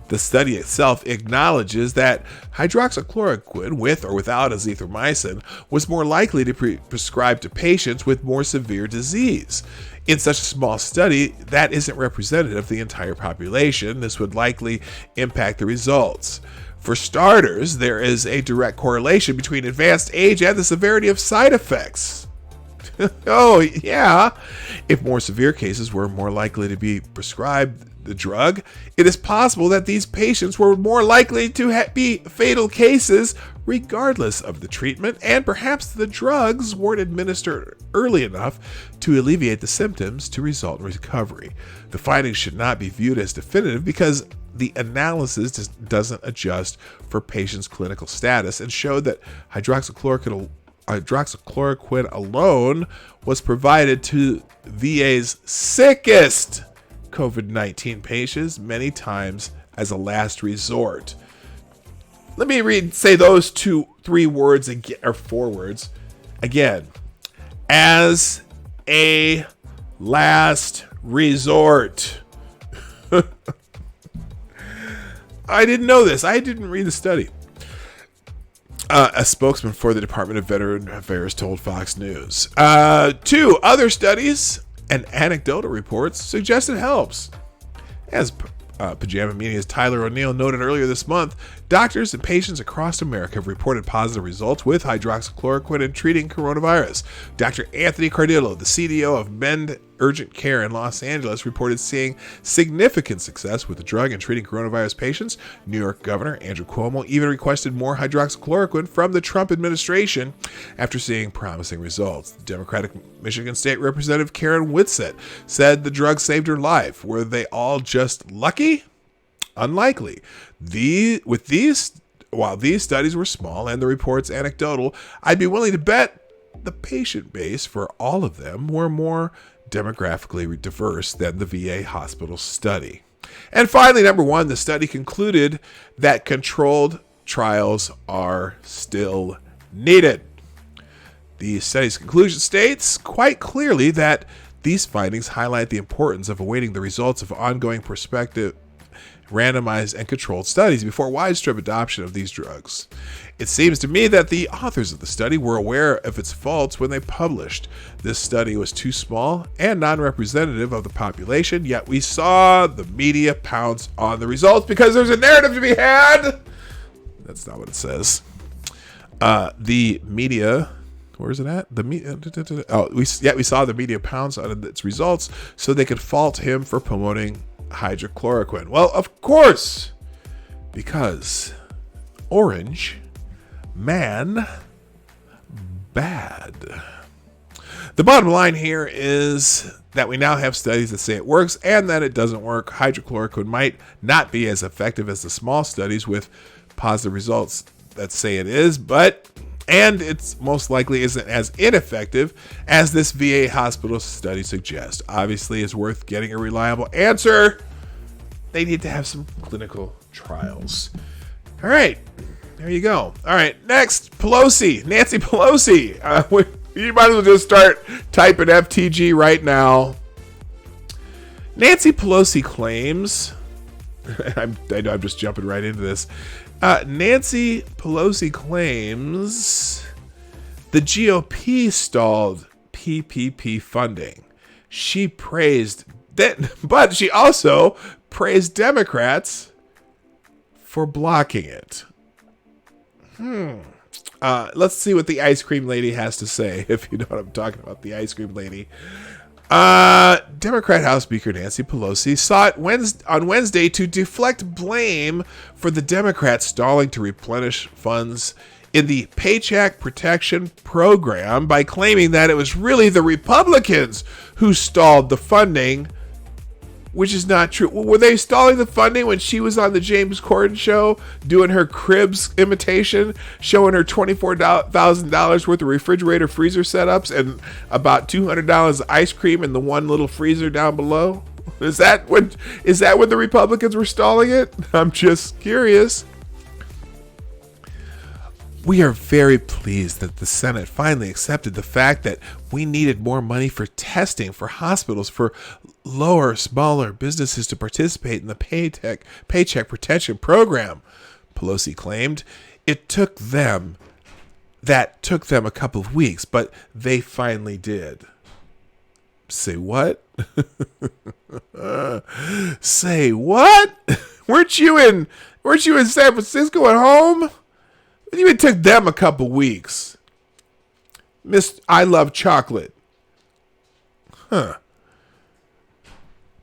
S1: The study itself acknowledges that hydroxychloroquine with or without azithromycin was more likely to be prescribed to patients with more severe disease. In such a small study, that isn't representative of the entire population. This would likely impact the results. For starters, there is a direct correlation between advanced age and the severity of side effects. Oh, yeah. If more severe cases were more likely to be prescribed the drug, it is possible that these patients were more likely to be fatal cases regardless of the treatment, and perhaps the drugs weren't administered early enough to alleviate the symptoms to result in recovery. The findings should not be viewed as definitive because the analysis doesn't adjust for patients' clinical status and showed that hydroxychloroquine alone was provided to VA's sickest COVID-19 patients many times as a last resort. Let me say those 3 words again, or 4 words again. As a last resort. I didn't know this. I didn't read the study. A spokesman for the Department of Veteran Affairs told Fox News. 2 other studies and anecdotal reports suggest it helps. As Pajama Media's Tyler O'Neill noted earlier this month, doctors and patients across America have reported positive results with hydroxychloroquine in treating coronavirus. Dr. Anthony Cardillo, the CDO of Mend Urgent Care in Los Angeles, reported seeing significant success with the drug in treating coronavirus patients. New York Governor Andrew Cuomo even requested more hydroxychloroquine from the Trump administration after seeing promising results. Democratic Michigan State Representative Karen Whitsett said the drug saved her life. Were they all just lucky? Unlikely. While these studies were small and the reports anecdotal, I'd be willing to bet the patient base for all of them were more demographically diverse than the VA hospital study. And finally, number 1, the study concluded that controlled trials are still needed. The study's conclusion states quite clearly that these findings highlight the importance of awaiting the results of ongoing prospective randomized and controlled studies before widespread adoption of these drugs. It seems to me that the authors of the study were aware of its faults when they published. This study was too small and non-representative of the population, yet we saw the media pounce on the results because there's a narrative to be had. That's not what it says. The media, where is it at? The media. We saw the media pounce on its results so they could fault him for promoting hydrochloroquine. Well, of course, because orange man bad. The bottom line here is that we now have studies that say it works and that it doesn't work. Hydrochloroquine might not be as effective as the small studies with positive results that say it is, and it's most likely isn't as ineffective as this VA hospital study suggests. Obviously, it's worth getting a reliable answer. They need to have some clinical trials. All right, there you go. All right, next, Nancy Pelosi. You might as well just start typing FTG right now. Nancy Pelosi claims, I know I'm just jumping right into this. Nancy Pelosi claims the GOP stalled PPP funding. She praised that, but she also praised Democrats for blocking it. Let's see what the ice cream lady has to say, if you know what I'm talking about, the ice cream lady. Democrat House Speaker Nancy Pelosi sought on Wednesday to deflect blame for the Democrats stalling to replenish funds in the Paycheck Protection Program by claiming that it was really the Republicans who stalled the funding, which is not true. Were they stalling the funding when she was on the James Corden show doing her Cribs imitation, showing her $24,000 worth of refrigerator freezer setups and about $200 of ice cream in the one little freezer down below? Is that when the Republicans were stalling it? I'm just curious. We are very pleased that the Senate finally accepted the fact that we needed more money for testing, for hospitals, for lower, smaller businesses to participate in the Paycheck Protection Program, Pelosi claimed. It took them a couple of weeks, but they finally did. Say what? Say what? Weren't you in San Francisco at home? It even took them a couple weeks. Miss I Love Chocolate. Huh.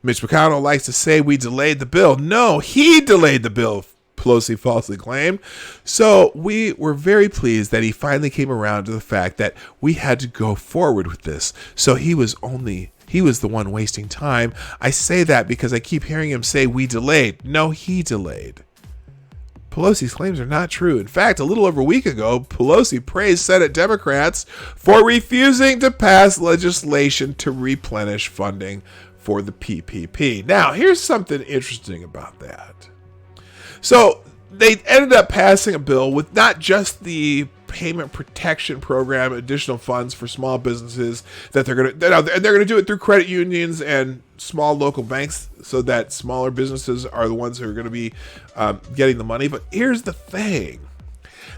S1: Mitch McConnell likes to say we delayed the bill. No, he delayed the bill, Pelosi falsely claimed. So we were very pleased that he finally came around to the fact that we had to go forward with this. So he was the one wasting time. I say that because I keep hearing him say we delayed. No, he delayed. Pelosi's claims are not true. In fact, a little over a week ago, Pelosi praised Senate Democrats for refusing to pass legislation to replenish funding for the PPP. Now, here's something interesting about that. So they ended up passing a bill with not just the payment protection program, additional funds for small businesses that they're going to do it through credit unions and small local banks, so that smaller businesses are the ones who are going to be getting the money. But here's the thing.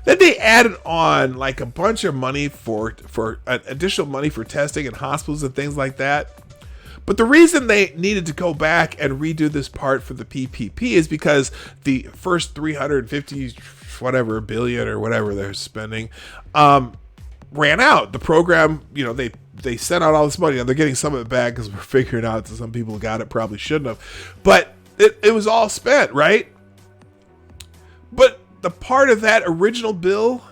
S1: Then they added on like a bunch of money for additional money for testing in hospitals and things like that. But the reason they needed to go back and redo this part for the PPP is because the first 350 whatever billion or whatever they're spending ran out. The program, they sent out all this money. Now they're getting some of it back because we're figuring out that some people got it, probably shouldn't have. But it was all spent, right? But the part of that original bill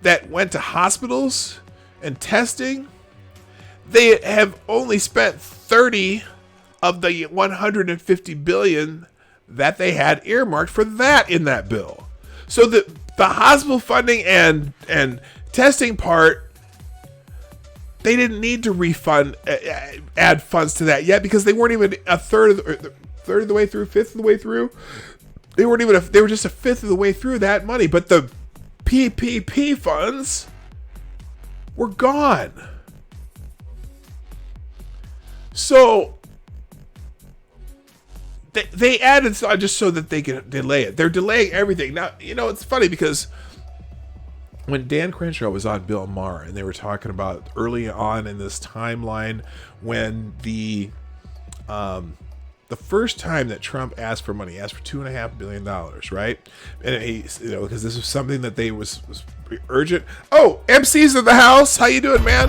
S1: that went to hospitals and testing, they have only spent 30 of the 150 billion that they had earmarked for that in that bill. So the hospital funding and testing part, they didn't need to add funds to that yet, because they weren't even a third of the way through, fifth of the way through. They were just a fifth of the way through that money. But the PPP funds were gone. So they added just so that they can delay it. They're delaying everything. Now, it's funny because when Dan Crenshaw was on Bill Maher and they were talking about early on in this timeline when the first time that Trump asked for money, asked for $2.5 billion, right? And he, because this was something that they was urgent. Oh, MC's in the house. How you doing, man?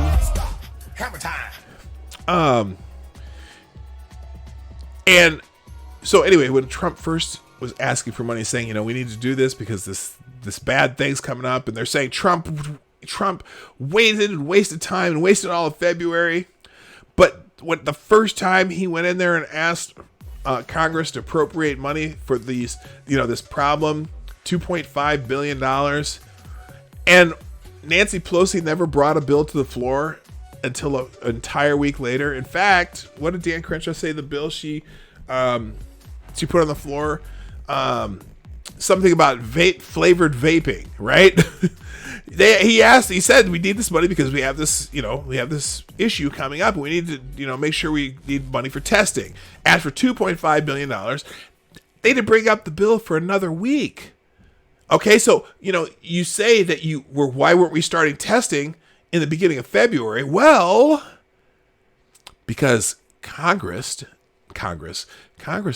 S1: Hammer time. And so anyway, when Trump first was asking for money, saying, we need to do this because this bad thing's coming up, and they're saying Trump waited and wasted time and wasted all of February. But when the first time he went in there and asked Congress to appropriate money for these, this problem, $2.5 billion, and Nancy Pelosi never brought a bill to the floor until an entire week later. In fact, what did Dan Crenshaw say? The bill she put on the floor, something about flavored vaping, right? He said we need this money because we have this issue coming up, and we need to make sure we need money for testing. Asked for $2.5 billion. They didn't bring up the bill for another week. Okay, so you say that why weren't we starting testing in the beginning of February? Well, because Congress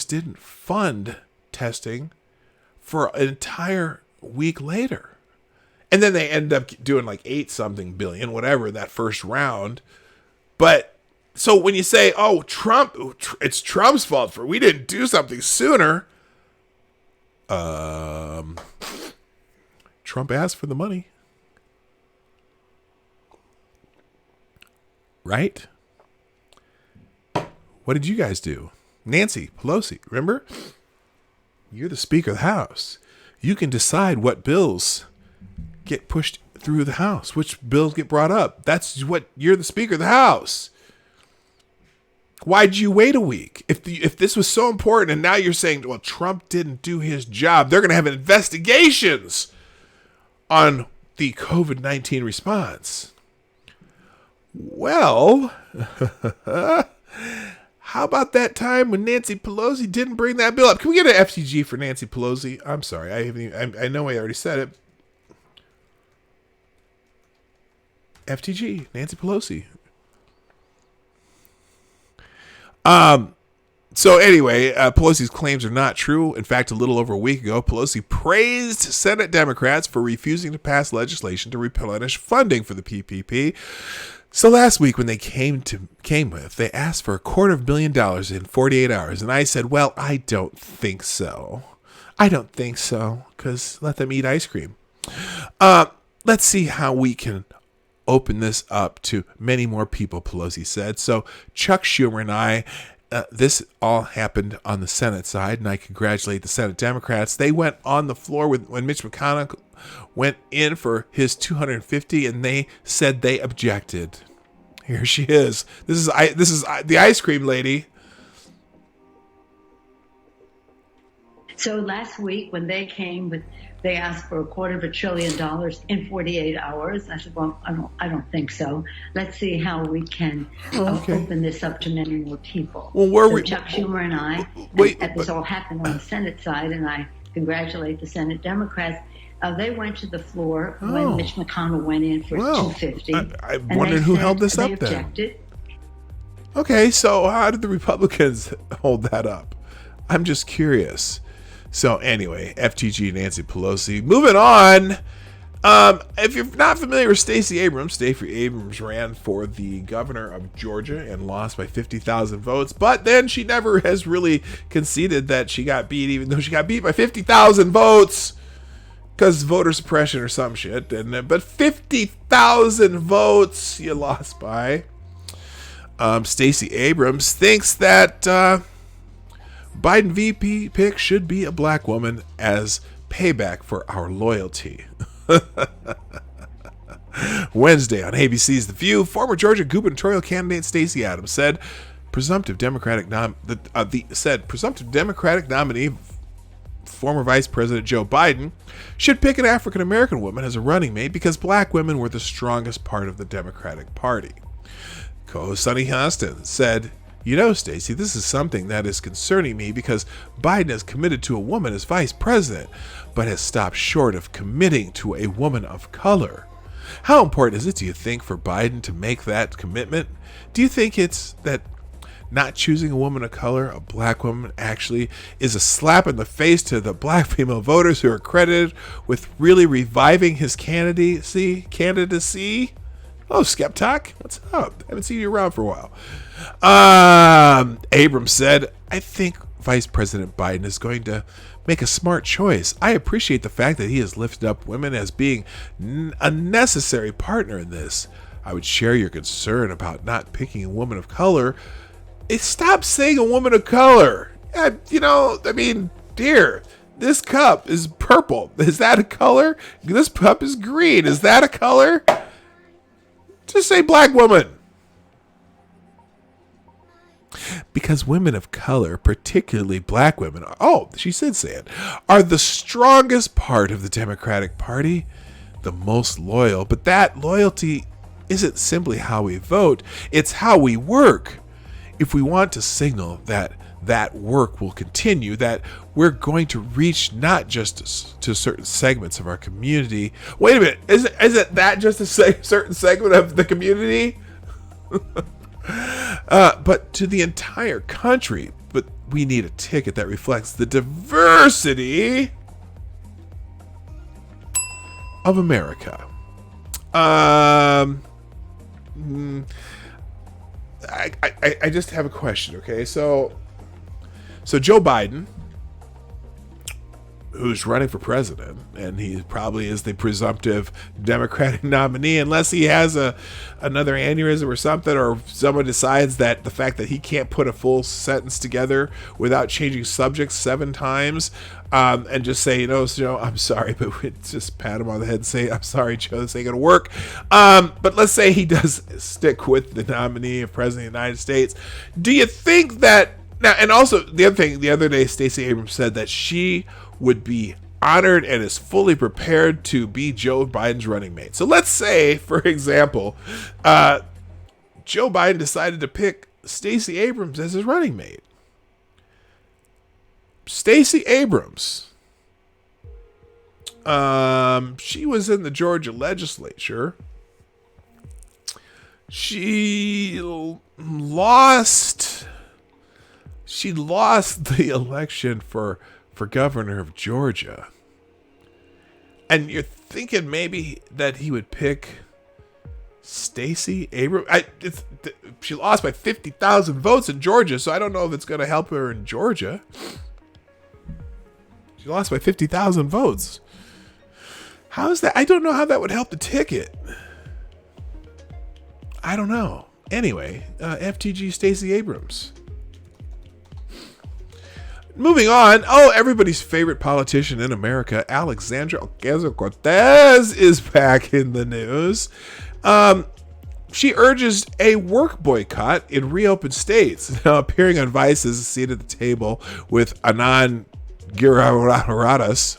S1: didn't fund testing for an entire week later. And then they ended up doing like 8-something billion, whatever, that first round. But so when you say, oh, it's Trump's fault we didn't do something sooner. Trump asked for the money. Right? What did you guys do? Nancy Pelosi, remember? You're the Speaker of the House. You can decide what bills get pushed through the House, which bills get brought up. You're the Speaker of the House. Why'd you wait a week? If this was so important, and now you're saying, well, Trump didn't do his job, they're going to have investigations on the COVID-19 response. Well, how about that time when Nancy Pelosi didn't bring that bill up? Can we get an FTG for Nancy Pelosi? I'm sorry. I know I already said it. FTG, Nancy Pelosi. So anyway, Pelosi's claims are not true. In fact, a little over a week ago, Pelosi praised Senate Democrats for refusing to pass legislation to replenish funding for the PPP. So last week when they they asked for $250 million in 48 hours. And I said, well, I don't think so. Because let them eat ice cream. Let's see how we can open this up to many more people, Pelosi said. So Chuck Schumer and I, this all happened on the Senate side, and I congratulate the Senate Democrats. They went on the floor when Mitch McConnell went in for his 250, and they said they objected. Here she is. This is the ice cream lady.
S2: So last week when they asked for $250 billion in 48 hours. I said, well, I don't think so. Let's see how we can open this up to many more people.
S1: Well,
S2: Chuck Schumer and I, this all happened on the Senate side, and I congratulate the Senate Democrats. They went to the floor when Mitch McConnell went in for 250.
S1: I wondered who held this up then.
S2: They objected.
S1: Okay, so how did the Republicans hold that up? I'm just curious. So anyway, FTG Nancy Pelosi. Moving on. If you're not familiar with Stacey Abrams ran for the governor of Georgia and lost by 50,000 votes. But then she never has really conceded that she got beat, even though she got beat by 50,000 votes because voter suppression or some shit. But 50,000 votes you lost by. Stacey Abrams thinks that Biden VP pick should be a black woman as payback for our loyalty. Wednesday on ABC's The View, former Georgia gubernatorial candidate Stacey Abrams said presumptive Democratic nominee former Vice President Joe Biden should pick an African American woman as a running mate because black women were the strongest part of the Democratic Party. Co-host Sonny Hostin said, you know, Stacey, this is something that is concerning me because Biden has committed to a woman as vice president, but has stopped short of committing to a woman of color. How important is it, do you think, for Biden to make that commitment? Do you think it's that not choosing a woman of color, a black woman, actually is a slap in the face to the black female voters who are credited with really reviving his candidacy? Oh, Skeptalk, what's up? I haven't seen you around for a while. Abrams said, I think Vice President Biden is going to make a smart choice. I appreciate the fact that he has lifted up women as being a necessary partner in this. I would share your concern about not picking a woman of color. Stop saying a woman of color. Dear, this cup is purple. Is that a color? This cup is green. Is that a color? Just say black woman. Because women of color, particularly black women, she said say it, are the strongest part of the Democratic Party, the most loyal. But that loyalty isn't simply how we vote, it's how we work. If we want to signal that work will continue, that we're going to reach not just to certain segments of our community. Wait a minute, isn't that just a certain segment of the community? But to the entire country. But we need a ticket that reflects the diversity of America. I just have a question, okay? So Joe Biden, who's running for president, and he probably is the presumptive Democratic nominee, unless he has another aneurysm or something, or someone decides that the fact that he can't put a full sentence together without changing subjects 7 times, and just say, Joe, I'm sorry, but we just pat him on the head and say, I'm sorry, Joe, this ain't gonna work. But let's say he does stick with the nominee of president of the United States. Do you think that now? And also the other thing, the other day, Stacey Abrams said that she would be honored and is fully prepared to be Joe Biden's running mate. So let's say, for example, Joe Biden decided to pick Stacey Abrams as his running mate. Stacey Abrams. She was in the Georgia legislature. She lost the election for governor of Georgia. And you're thinking maybe that he would pick Stacey Abrams. She lost by 50,000 votes in Georgia, so I don't know if it's going to help her in Georgia. She lost by 50,000 votes. How is that? I don't know how that would help the ticket. I don't know. Anyway, FTG Stacey Abrams. Moving on. Oh, everybody's favorite politician in America, Alexandria Ocasio-Cortez, is back in the news. She urges a work boycott in reopened states. Now, appearing on Vice's seat at the table with Anand Giridharadas.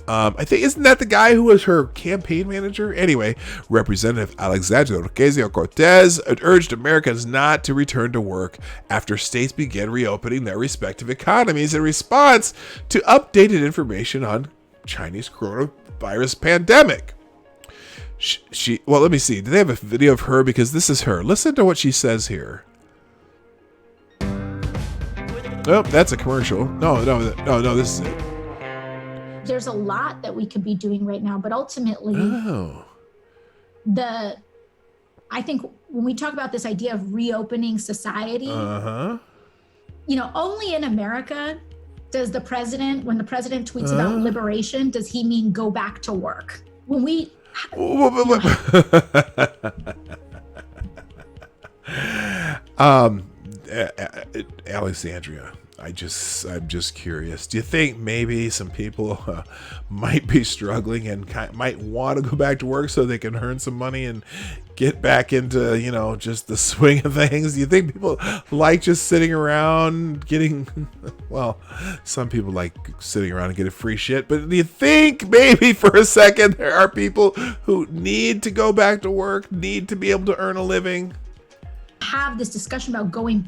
S1: I think, isn't that the guy who was her campaign manager? Anyway, Representative Alexandria Ocasio-Cortez urged Americans not to return to work after states began reopening their respective economies in response to updated information on Chinese coronavirus pandemic. Well, let me see. Do they have a video of her? Because this is her. Listen to what she says here. Oh, that's a commercial. No, this is it.
S3: There's a lot that we could be doing right now, but ultimately, I think when we talk about this idea of reopening society, only in America does the president, when the president tweets about liberation, does he mean go back to work? When we
S1: Alexandria, I'm just curious. Do you think maybe some people might be struggling and might want to go back to work so they can earn some money and get back into, just the swing of things? Do you think people like just sitting around getting, well, some people like sitting around and getting free shit, but do you think maybe for a second there are people who need to go back to work, need to be able to earn a living?
S3: Have this discussion about going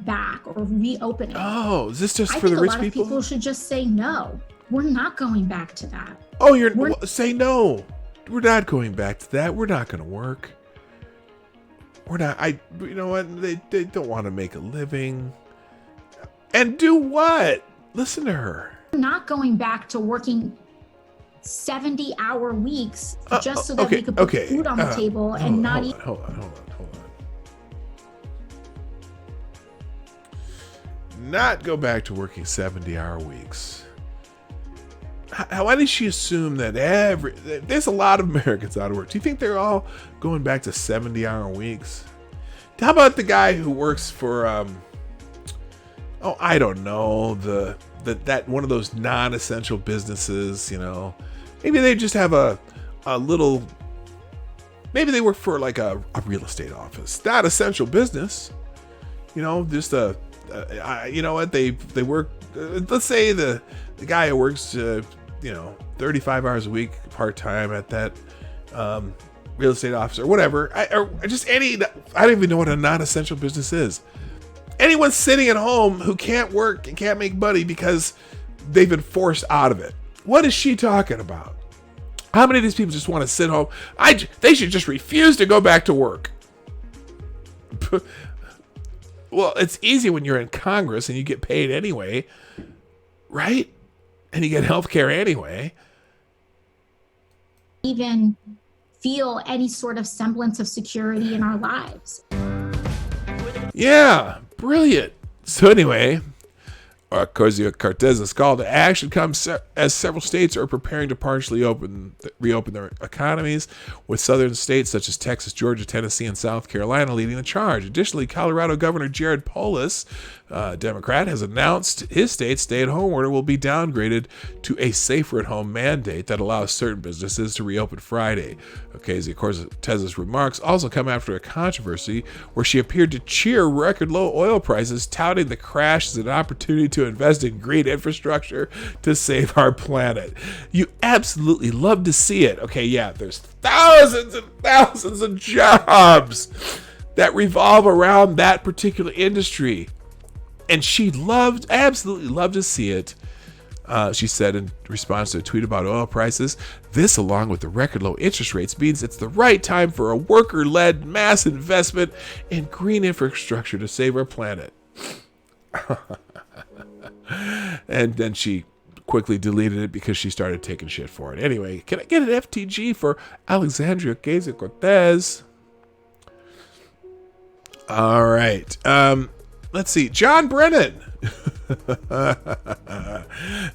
S3: back or reopening.
S1: Oh, is this just for the rich people? I think a lot of
S3: people should just say no. We're not going back to that.
S1: Oh, say no. We're not going back to that. We're not going to work. We're not. You know what? They don't want to make a living. And do what? Listen to her.
S3: We're not going back to working 70-hour weeks just so that we could put food on the table and not eat.
S1: Hold on. Not go back to working 70-hour weeks. Why did she assume that there's a lot of Americans out of work? Do you think they're all going back to 70-hour weeks? How about the guy who works for I don't know, that one of those non-essential businesses, maybe they just have a little, maybe they work for like a real estate office, not essential business, just a you know what, they work, let's say the guy who works 35 hours a week part-time at that real estate office or whatever, I don't even know what a non-essential business is. Anyone sitting at home who can't work and can't make money because they've been forced out of it. What is she talking about? How many of these people just want to sit home? They should just refuse to go back to work. Well, it's easy when you're in Congress and you get paid anyway, right? And you get health care anyway.
S3: Even feel any sort of semblance of security in our lives.
S1: Yeah, brilliant. So anyway, Ocasio-Cortez's call to action comes as several states are preparing to partially reopen their economies, with southern states such as Texas, Georgia, Tennessee, and South Carolina leading the charge. Additionally, Colorado Governor Jared Polis Democrat, has announced his state's stay-at-home order will be downgraded to a safer-at-home mandate that allows certain businesses to reopen Friday. Ocasio-Cortez's remarks also come after a controversy where she appeared to cheer record-low oil prices, touting the crash as an opportunity to invest in green infrastructure to save our planet. You absolutely love to see it. Okay, yeah, there's thousands and thousands of jobs that revolve around that particular industry. And she absolutely loved to see it. She said in response to a tweet about oil prices, "This, along with the record low interest rates, means it's the right time for a worker-led mass investment in green infrastructure to save our planet." And then she quickly deleted it because she started taking shit for it. Anyway, can I get an FTG for Alexandria Ocasio-Cortez? All right. Let's see. John Brennan.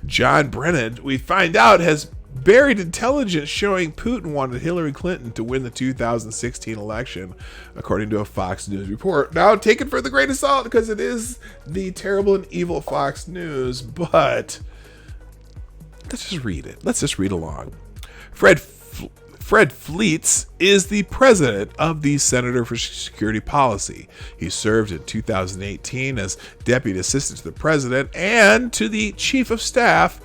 S1: John Brennan, we find out, has buried intelligence showing Putin wanted Hillary Clinton to win the 2016 election, according to a Fox News report. Now, take it for the grain of salt because it is the terrible and evil Fox News, but let's just read it. Let's just read along. Fred Fleets is the president of the Center for Security Policy. He served in 2018 as deputy assistant to the president and to the chief of staff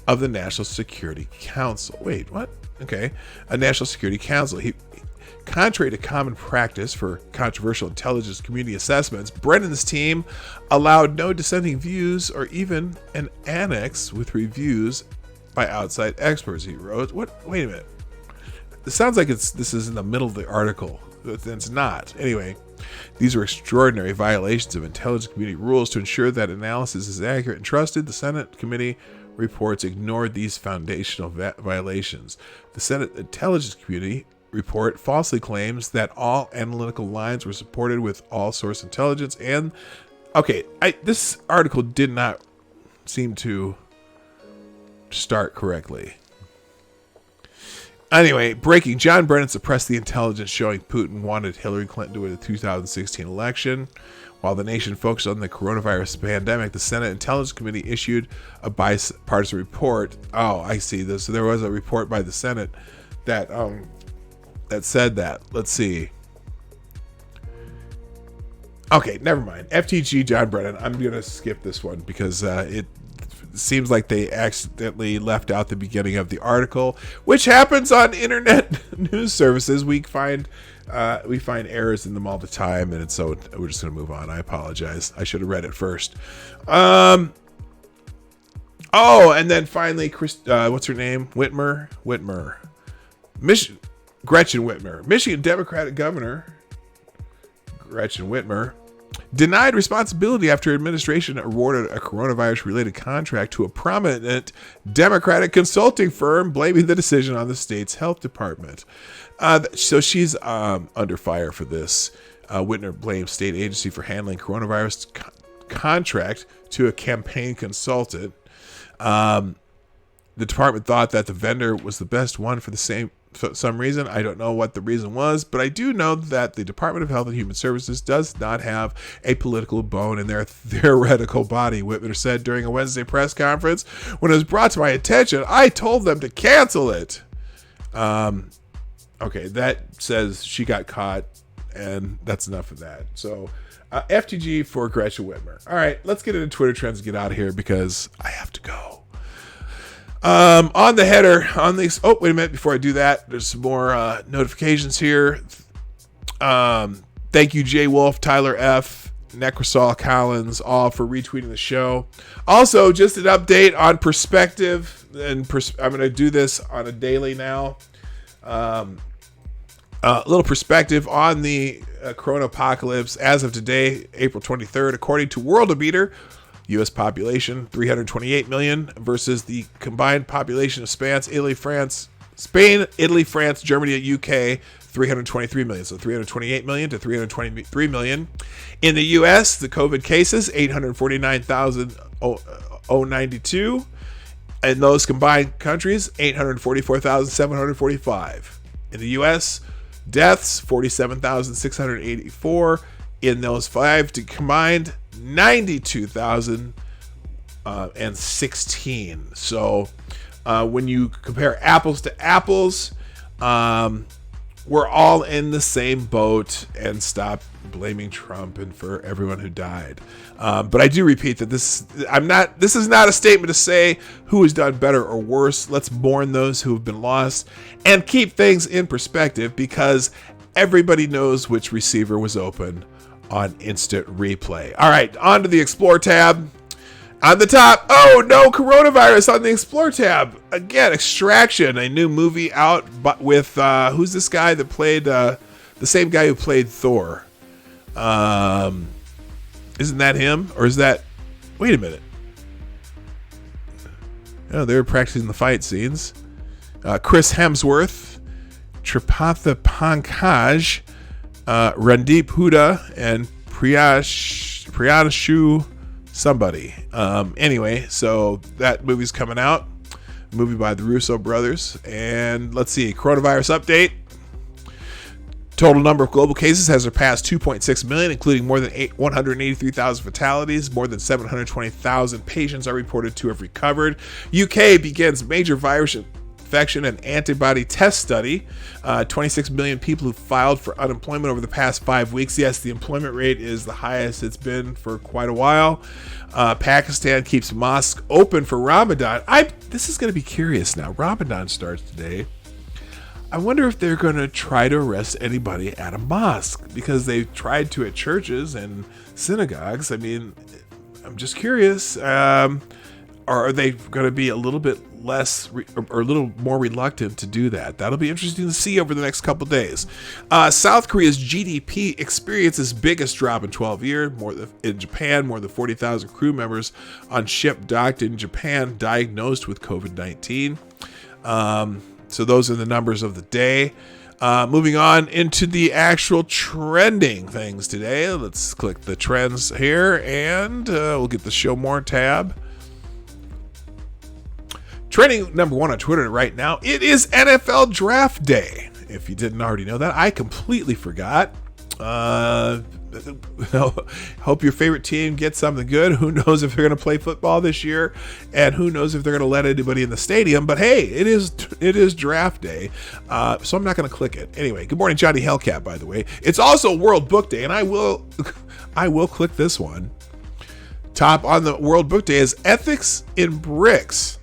S1: of the National Security Council. Wait, what? Okay. A National Security Council. Contrary to common practice for controversial intelligence community assessments, Brennan's team allowed no dissenting views or even an annex with reviews by outside experts, he wrote. What? Wait a minute. It sounds like this is in the middle of the article. It's not. Anyway, these are extraordinary violations of intelligence community rules. To ensure that analysis is accurate and trusted, the Senate committee reports ignored these foundational violations. The Senate Intelligence Community report falsely claims that all analytical lines were supported with all source intelligence. And this article did not seem to start correctly. Anyway, breaking. John Brennan suppressed the intelligence showing Putin wanted Hillary Clinton to win the 2016 election. While the nation focused on the coronavirus pandemic, the Senate Intelligence Committee issued a bipartisan report. Oh, I see this. So there was a report by the Senate that said that. Let's see. Okay, never mind. FTG John Brennan. I'm going to skip this one because it seems like they accidentally left out the beginning of the article, which happens on internet news services. We find errors in them all the time, and so we're just going to move on. I apologize. I should have read it first. And then finally, what's her name? Gretchen Whitmer, Michigan Democratic governor. Gretchen Whitmer denied responsibility after administration awarded a coronavirus-related contract to a prominent Democratic consulting firm, blaming the decision on the state's health department. So she's under fire for this. Whitmer blamed state agency for handling coronavirus contract to a campaign consultant. The department thought that the vendor was the best one for some reason. I don't know what the reason was, but I do know that the Department of Health and Human Services does not have a political bone in their theoretical body, Whitmer said during a Wednesday press conference. When it was brought to my attention, I told them to cancel it. Okay, that says she got caught, and that's enough of that. So, FTG for Gretchen Whitmer. All right, let's get into Twitter trends and get out of here because I have to go. On the header, on these. Oh, wait a minute. Before I do that, there's some more notifications here. Thank you, Jay Wolf, Tyler F, Necrosol Collins, all for retweeting the show. Also, just an update on Perspective, and I'm going to do this on a daily now. A little perspective on the corona apocalypse as of today, April 23rd, according to Worldometer. U.S. population 328 million versus the combined population of Spain, Italy, France, Germany, and UK 323 million. So 328 million to 323 million. In the U.S., the COVID cases 849,092. In those combined countries, 844,745. In the U.S., deaths 47,684. In those five combined, 92,016. So when you compare apples to apples, we're all in the same boat, and stop blaming Trump and for everyone who died. But I do repeat that this is not a statement to say who has done better or worse. Let's mourn those who have been lost and keep things in perspective, because everybody knows which receiver was open on instant replay. All right, on to the Explore tab. On the top, oh no, coronavirus on the Explore tab. Again, Extraction, a new movie out with, who's this guy that played, the same guy who played Thor. Isn't that him? Or is that, wait a minute. Oh, they were practicing the fight scenes. Chris Hemsworth, Tripatha Pankaj, Randeep Huda, and Priyanshu somebody. Anyway, so that movie's coming out. A movie by the Russo brothers. And let's see, coronavirus update. Total number of global cases has surpassed 2.6 million, including more than 183,000 fatalities. More than 720,000 patients are reported to have recovered. UK begins major virus infection and antibody test study. 26 million people who filed for unemployment over the past 5 weeks. Yes, the employment rate is the highest it's been for quite a while. Pakistan keeps mosques open for Ramadan. This is going to be curious now. Ramadan starts today. I wonder if they're going to try to arrest anybody at a mosque, because they've tried to at churches and synagogues. I mean, I'm just curious. Or are they going to be a little bit less or a little more reluctant to do that? That'll be interesting to see over the next couple days. South Korea's GDP experiences biggest drop in 12 years. In Japan, more than 40,000 crew members on ship docked in Japan diagnosed with COVID-19. So those are the numbers of the day. Moving on into the actual trending things today. Let's click the trends here, and we'll get the Show More tab. Trending number one on Twitter right now, it is NFL Draft Day. If you didn't already know that, I completely forgot. Hope your favorite team gets something good. Who knows if they're going to play football this year, and who knows if they're going to let anybody in the stadium. But hey, it is Draft Day, so I'm not going to click it. Anyway, good morning, Johnny Hellcat, by the way. It's also World Book Day, and I will click this one. Top on the World Book Day is Ethics in Bricks.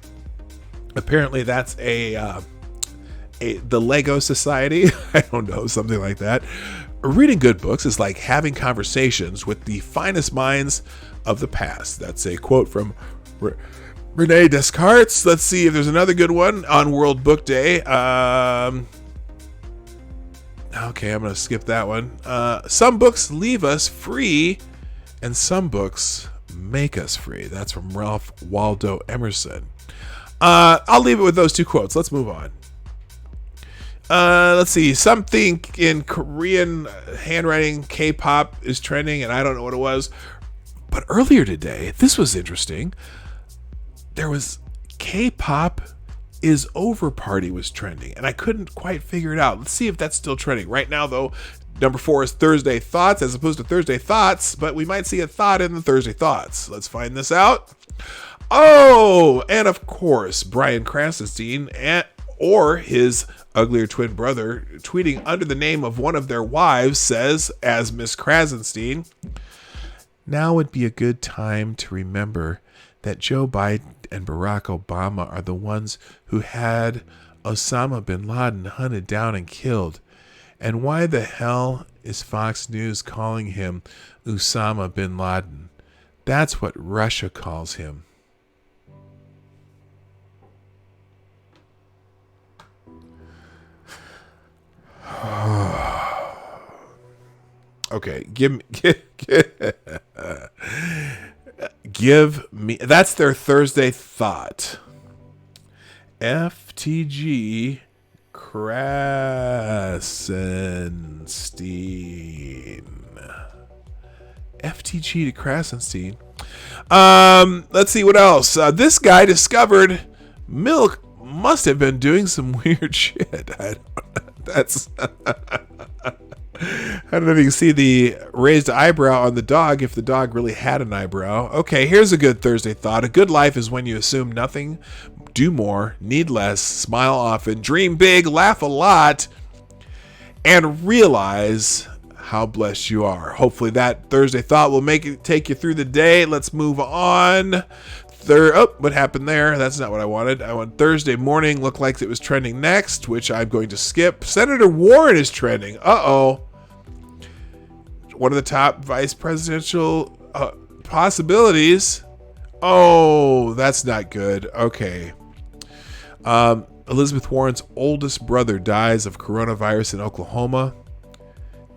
S1: Apparently that's the Lego Society. I don't know, something like that. Reading good books is like having conversations with the finest minds of the past. That's a quote from Rene Descartes. Let's see if there's another good one on World Book Day. Okay, I'm going to skip that one. Some books leave us free, and some books make us free. That's from Ralph Waldo Emerson. I'll leave it with those two quotes. Let's move on. Let's see. Something in Korean handwriting K-pop is trending, and I don't know what it was. But earlier today, this was interesting. There was K-pop is over party was trending, and I couldn't quite figure it out. Let's see if that's still trending. Right now, though, number 4 is Thursday Thoughts as opposed to Thursday Thoughts, but we might see a thought in the Thursday Thoughts. Let's find this out. Oh, and of course, Brian Krasenstein or his uglier twin brother tweeting under the name of one of their wives says, as Miss Krasenstein, now would be a good time to remember that Joe Biden and Barack Obama are the ones who had Osama bin Laden hunted down and killed. And why the hell is Fox News calling him Osama bin Laden? That's what Russia calls him. Okay, give me. That's their Thursday thought. FTG Krasenstein. FTG to Krasenstein. Let's see what else. This guy discovered milk must have been doing some weird shit. That's I don't know if you can see the raised eyebrow on the dog, if the dog really had an eyebrow. Okay, here's a good Thursday thought. A good life is when you assume nothing, do more, need less, smile often, dream big, laugh a lot, and realize how blessed you are. Hopefully that Thursday thought will take you through the day. Let's move on. What happened there? That's not what I wanted. I want Thursday morning. Looked like it was trending next, which I'm going to skip. Senator Warren is trending. Uh-oh. One of the top vice presidential possibilities. Oh, that's not good. Okay. Elizabeth Warren's oldest brother dies of coronavirus in Oklahoma.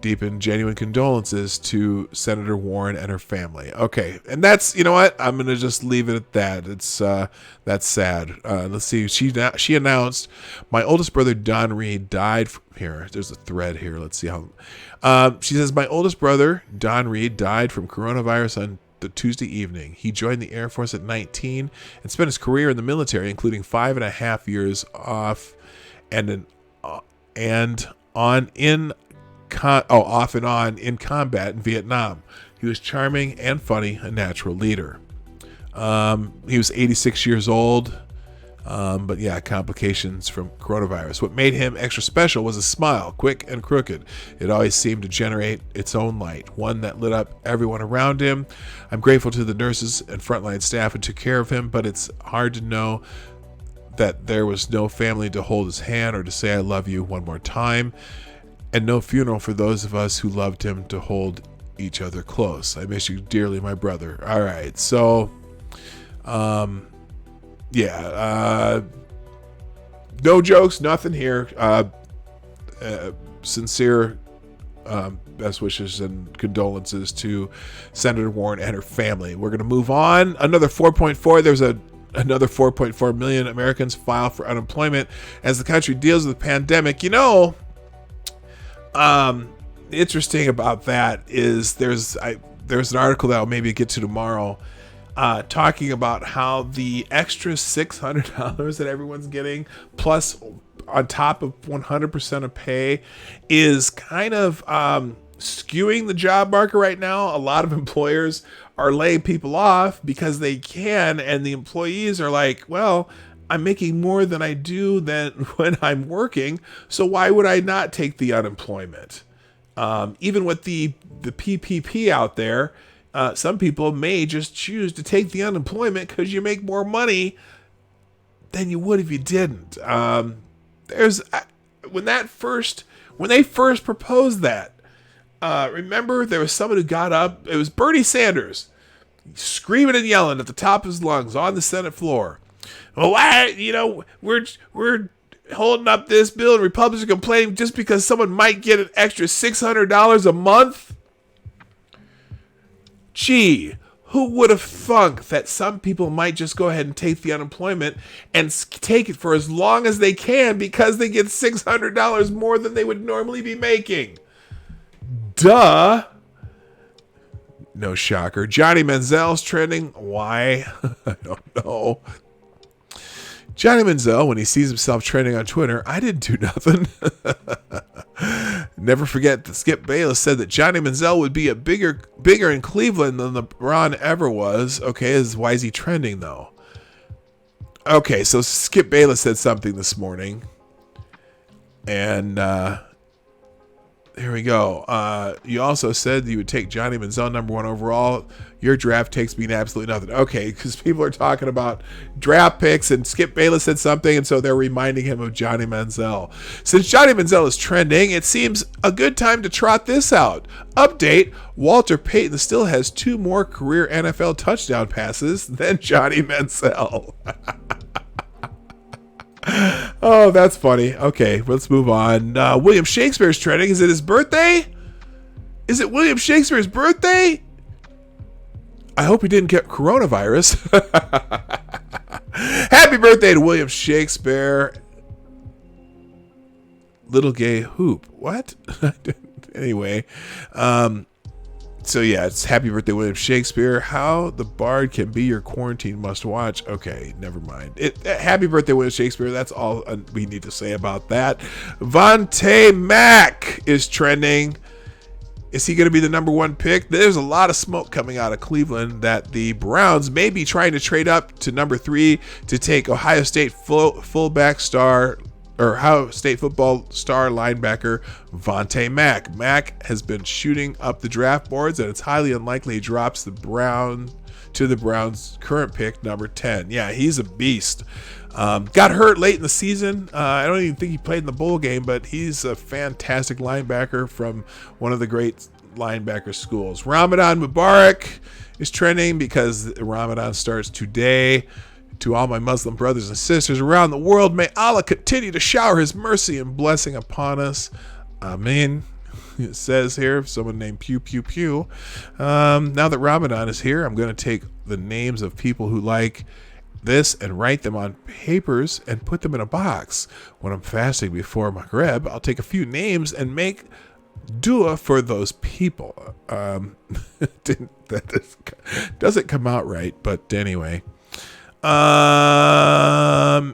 S1: Deep and genuine condolences to Senator Warren and her family. Okay, and that's, you know what? I'm gonna just leave it at that. It's that's sad. Let's see. She announced, my oldest brother Don Reed died. Here, there's a thread here. Let's see how. She says, my oldest brother Don Reed died from coronavirus on the Tuesday evening. He joined the Air Force at 19 and spent his career in the military, including 5.5 years off off and on in combat in Vietnam. He was charming and funny, a natural leader. He was 86 years old, but yeah, complications from coronavirus. What made him extra special was a smile, quick and crooked. It always seemed to generate its own light, one that lit up everyone around him. I'm grateful to the nurses and frontline staff who took care of him, but it's hard to know that there was no family to hold his hand or to say I love you one more time. And no funeral for those of us who loved him to hold each other close. I miss you dearly, my brother. All right, so, no jokes, nothing here. Sincere best wishes and condolences to Senator Warren and her family. We're going to move on. Another 4.4. There's another 4.4 million Americans file for unemployment as the country deals with the pandemic. You know, interesting about that is there's an article that I'll maybe get to tomorrow, talking about how the extra $600 that everyone's getting, plus on top of 100% of pay, is kind of skewing the job market right now. A lot of employers are laying people off because they can, and the employees are like, well, I'm making more than I do than when I'm working, so why would I not take the unemployment? Even with the PPP out there, some people may just choose to take the unemployment because you make more money than you would if you didn't. When they first proposed that, remember there was someone who got up. It was Bernie Sanders, screaming and yelling at the top of his lungs on the Senate floor. Well, why, we're holding up this bill and Republicans are complaining just because someone might get an extra $600 a month? Gee, who would have thunk that some people might just go ahead and take the unemployment and take it for as long as they can because they get $600 more than they would normally be making? Duh. No shocker. Johnny Manziel's trending. Why? I don't know. Johnny Manziel, when he sees himself trending on Twitter, I didn't do nothing. Never forget that Skip Bayless said that Johnny Manziel would be bigger in Cleveland than LeBron ever was. Okay, why is he trending though? Okay, so Skip Bayless said something this morning, and here we go. You also said you would take Johnny Manziel #1 overall. Your draft takes mean absolutely nothing. Okay, because people are talking about draft picks, and Skip Bayless said something, and so they're reminding him of Johnny Manziel. Since Johnny Manziel is trending, it seems a good time to trot this out. Update: Walter Payton still has 2 more career NFL touchdown passes than Johnny Manziel. Oh, that's funny. Okay, let's move on. William Shakespeare's trending. Is it his birthday? Is it William Shakespeare's birthday? I hope he didn't get coronavirus. Happy birthday to William Shakespeare. Little gay hoop. What? Anyway. So yeah, it's happy birthday, William Shakespeare. How the Bard can be your quarantine must watch. Okay, never mind. Happy birthday, William Shakespeare. That's all we need to say about that. Vontae Mack is trending. Is he going to be the number one pick? There's a lot of smoke coming out of Cleveland that the Browns may be trying to trade up to number 3 to take Ohio State fullback star or Ohio State football star linebacker Vontae Mack. Mack has been shooting up the draft boards, and it's highly unlikely he drops the Browns current pick, number 10. Yeah, he's a beast. Got hurt late in the season. I don't even think he played in the bowl game, but he's a fantastic linebacker from one of the great linebacker schools. Ramadan Mubarak is trending because Ramadan starts today. To all my Muslim brothers and sisters around the world, may Allah continue to shower his mercy and blessing upon us. Amen. It says here, someone named Pew Pew Pew. Now that Ramadan is here, I'm going to take the names of people who like this and write them on papers and put them in a box. When I'm fasting before Maghrib, I'll take a few names and make dua for those people. That doesn't come out right, but anyway.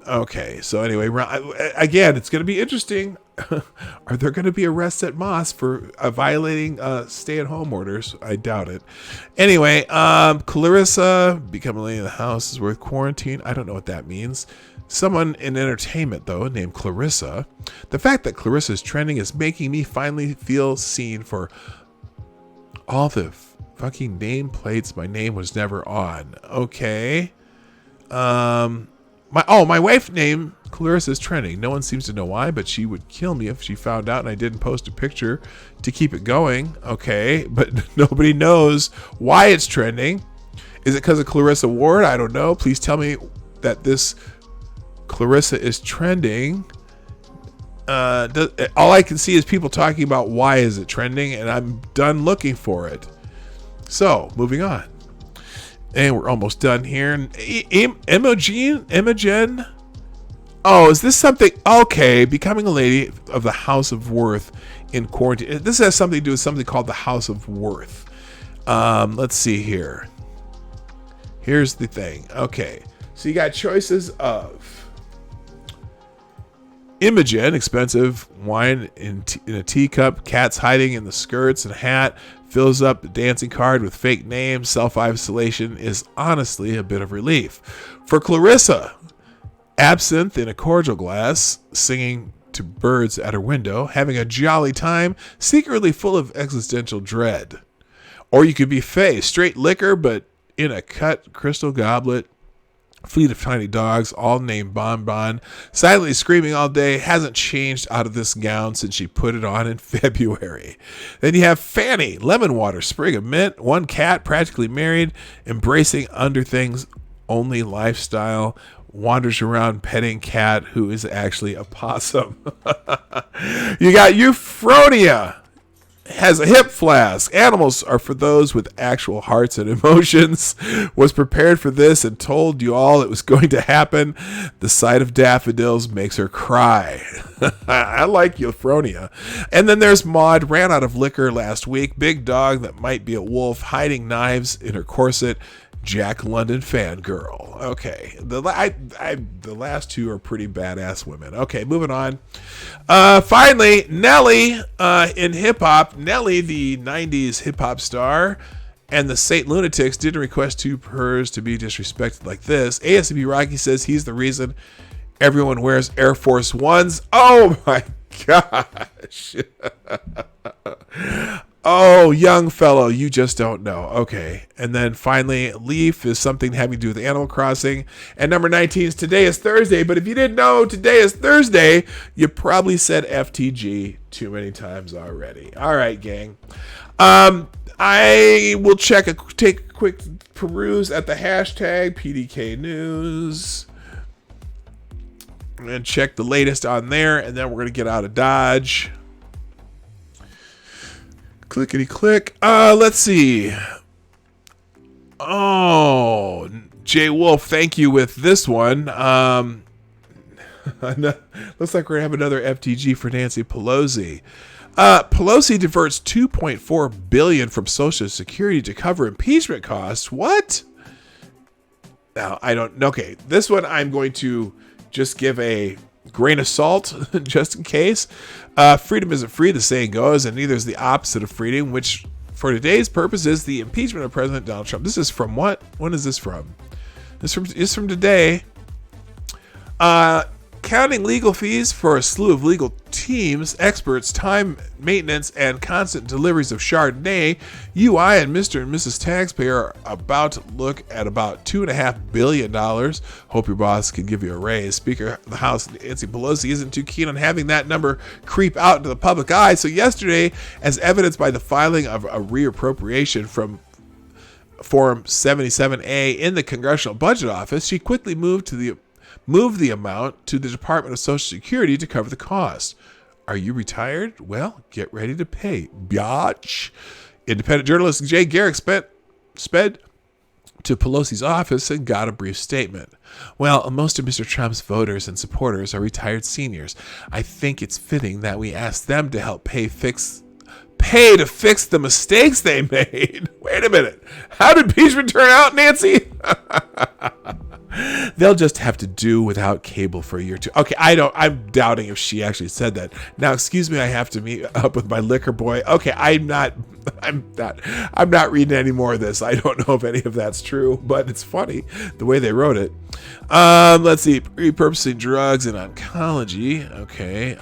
S1: Okay, so anyway, again, it's going to be interesting. Are there going to be arrests at mosques for violating stay-at-home orders? I doubt it. Anyway, Clarissa, become a lady in the house is worth quarantine. I don't know what that means. Someone in entertainment, though, named Clarissa. The fact that Clarissa is trending is making me finally feel seen for all the fucking nameplates my name was never on. Okay. My wife's name Clarissa is trending. No one seems to know why, but she would kill me if she found out and I didn't post a picture to keep it going. Okay, but nobody knows why it's trending. Is it because of Clarissa Ward? I don't know. Please tell me that this Clarissa is trending. All I can see is people talking about why is it trending, and I'm done looking for it. So, moving on. And we're almost done here. Imogen. Oh, is this something? Okay, becoming a lady of the House of Worth in quarantine. This has something to do with something called the House of Worth. Let's see here. Here's the thing. Okay, so you got choices of Imogen, expensive wine in a teacup, cats hiding in the skirts and hat, fills up the dancing card with fake names. Self-isolation is honestly a bit of relief. For Clarissa, absinthe in a cordial glass, singing to birds at her window, having a jolly time, secretly full of existential dread. Or you could be Faye, straight liquor, but in a cut crystal goblet, fleet of tiny dogs, all named Bon Bon, silently screaming all day, hasn't changed out of this gown since she put it on in February. Then you have Fanny, lemon water, sprig of mint, one cat, practically married, embracing under things only lifestyle, wanders around petting cat who is actually a possum. You got Euphronia, has a hip flask. Animals are for those with actual hearts and emotions. Was prepared for this and told you all it was going to happen. The sight of daffodils makes her cry. I like Euphronia. And then there's Maud, ran out of liquor last week. Big dog that might be a wolf, hiding knives in her corset. Jack London fangirl. Okay, the last two are pretty badass women. Okay, moving on. Finally, Nelly in hip hop. Nelly, the '90s hip hop star, and the Saint Lunatics didn't request two hers to be disrespected like this. ASB Rocky says he's the reason everyone wears Air Force Ones. Oh my gosh. Oh, young fellow, you just don't know. Okay. And then finally, Leaf is something having to do with Animal Crossing. And number 19 is Today is Thursday. But if you didn't know today is Thursday, you probably said FTG too many times already. All right, gang. I will take a quick peruse at the hashtag PDK News. And check the latest on there. And then we're going to get out of Dodge. Clickety click. Let's see. Oh, Jay Wolf, thank you with this one. Looks like we're gonna have another FTG for Nancy Pelosi. Pelosi diverts $2.4 billion from Social Security to cover impeachment costs. What? Now I don't. Okay, this one I'm going to just give a grain of salt, just in case. Freedom isn't free, the saying goes, and neither is the opposite of freedom, which for today's purpose is the impeachment of President Donald Trump. This is from what? When is this from? This is from today. Counting legal fees for a slew of legal teams, experts, time maintenance, and constant deliveries of Chardonnay, UI and Mr. and Mrs. Taxpayer are about to look at about $2.5 billion. Hope your boss can give you a raise. Speaker of the House Nancy Pelosi isn't too keen on having that number creep out into the public eye. So yesterday, as evidenced by the filing of a reappropriation from Form 77A in the Congressional Budget Office, she quickly moved the amount to the Department of Social Security to cover the cost. Are you retired? Well, get ready to pay, biatch. Independent journalist Jay Garrick sped to Pelosi's office and got a brief statement. Well, most of Mr. Trump's voters and supporters are retired seniors. I think it's fitting that we ask them to help pay to fix the mistakes they made. Wait a minute. How did impeachment turn out, Nancy? They'll just have to do without cable for a year or two. Okay, I'm doubting if she actually said that. Now, excuse me, I have to meet up with my liquor boy. Okay, I'm not reading any more of this. I don't know if any of that's true, but it's funny the way they wrote it. Let's see. Repurposing drugs in oncology. Okay.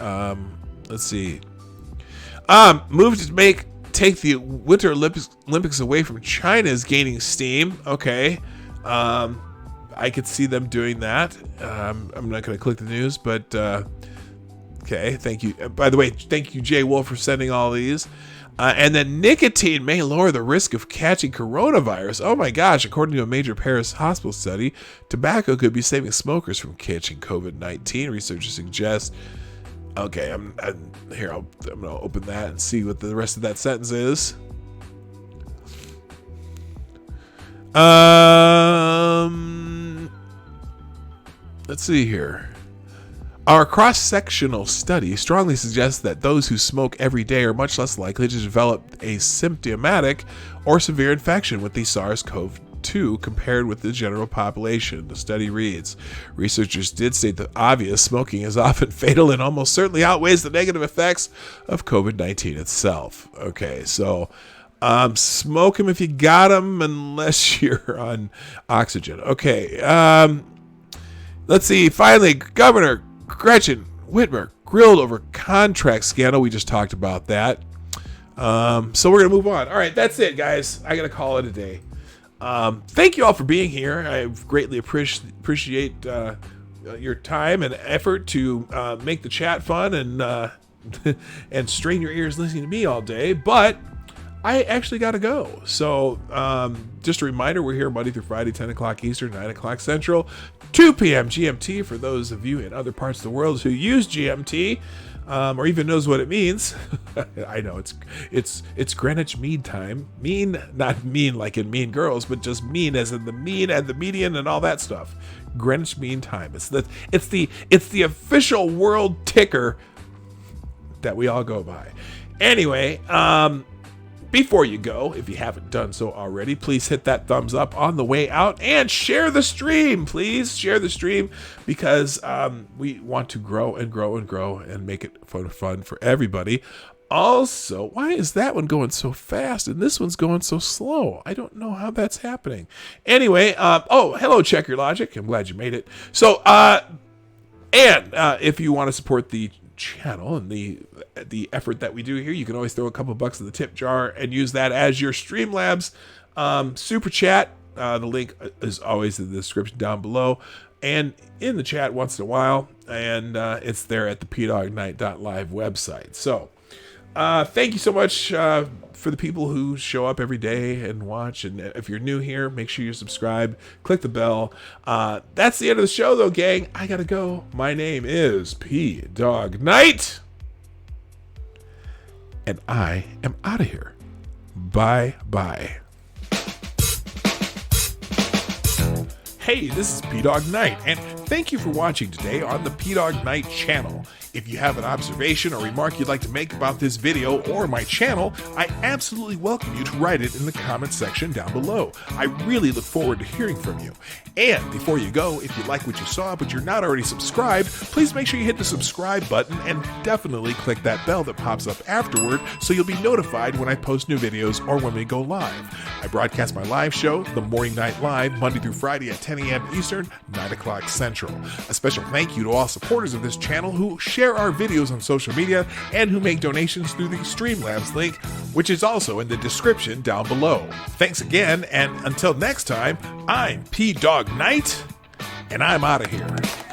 S1: Let's see. Move to take the Winter Olympics away from China is gaining steam. Okay. I could see them doing that. I'm not going to click the news, but okay. Thank you. By the way, thank you, Jay Wolf, for sending all these. And then nicotine may lower the risk of catching coronavirus. Oh my gosh. According to a major Paris hospital study, tobacco could be saving smokers from catching COVID-19. Researchers suggest. Okay, I'm going to open that and see what the rest of that sentence is. Let's see here. Our cross-sectional study strongly suggests that those who smoke every day are much less likely to develop a symptomatic or severe infection with the SARS-CoV-2 compared with the general population. The study reads, researchers did state the obvious: smoking is often fatal and almost certainly outweighs the negative effects of COVID-19 itself. Okay, so smoke them if you got them, unless you're on oxygen. Okay, let's see. Finally, Governor Gretchen Whitmer grilled over contract scandal. We just talked about that. So we're going to move on. All right, that's it, guys. I got to call it a day. Thank you all for being here. I greatly appreciate your time and effort to make the chat fun and and strain your ears listening to me all day. But I actually got to go. So just a reminder, we're here Monday through Friday, 10 o'clock Eastern, 9 o'clock Central, 2 p.m. GMT for those of you in other parts of the world who use GMT or even knows what it means. I know it's Greenwich Mean Time. Mean, not mean like in Mean Girls, but just mean as in the mean and the median and all that stuff. Greenwich Mean Time. It's the official world ticker that we all go by. Anyway, before you go, if you haven't done so already, please hit that thumbs up on the way out and share the stream. Please share the stream because we want to grow and grow and grow and make it fun for everybody. Also, why is that one going so fast and this one's going so slow? I don't know how that's happening. Anyway, hello, Check Your Logic. I'm glad you made it. So, if you want to support the channel and the effort that we do here, you can always throw a couple bucks in the tip jar and use that as your Streamlabs super chat. The link is always in the description down below and in the chat once in a while, and it's there at the PDawg.live website. So thank you so much for the people who show up every day and watch. And if you're new here, make sure you subscribe, click the bell. That's the end of the show, though, gang. I gotta go. My name is PDawg Knight, and I am out of here. Bye. Hey, this is PDawg Knight, and thank you for watching today on the PDawg Knight channel. If you have an observation or remark you'd like to make about this video or my channel, I absolutely welcome you to write it in the comments section down below. I really look forward to hearing from you. And before you go, if you like what you saw but you're not already subscribed, please make sure you hit the subscribe button and definitely click that bell that pops up afterward so you'll be notified when I post new videos or when we go live. I broadcast my live show, The Morning Night Live, Monday through Friday at 10 a.m. Eastern, 9 o'clock Central. A special thank you to all supporters of this channel who share our videos on social media and who make donations through the Streamlabs link, which is also in the description down below. Thanks again, and until next time, I'm PDawg Knight, and I'm out of here.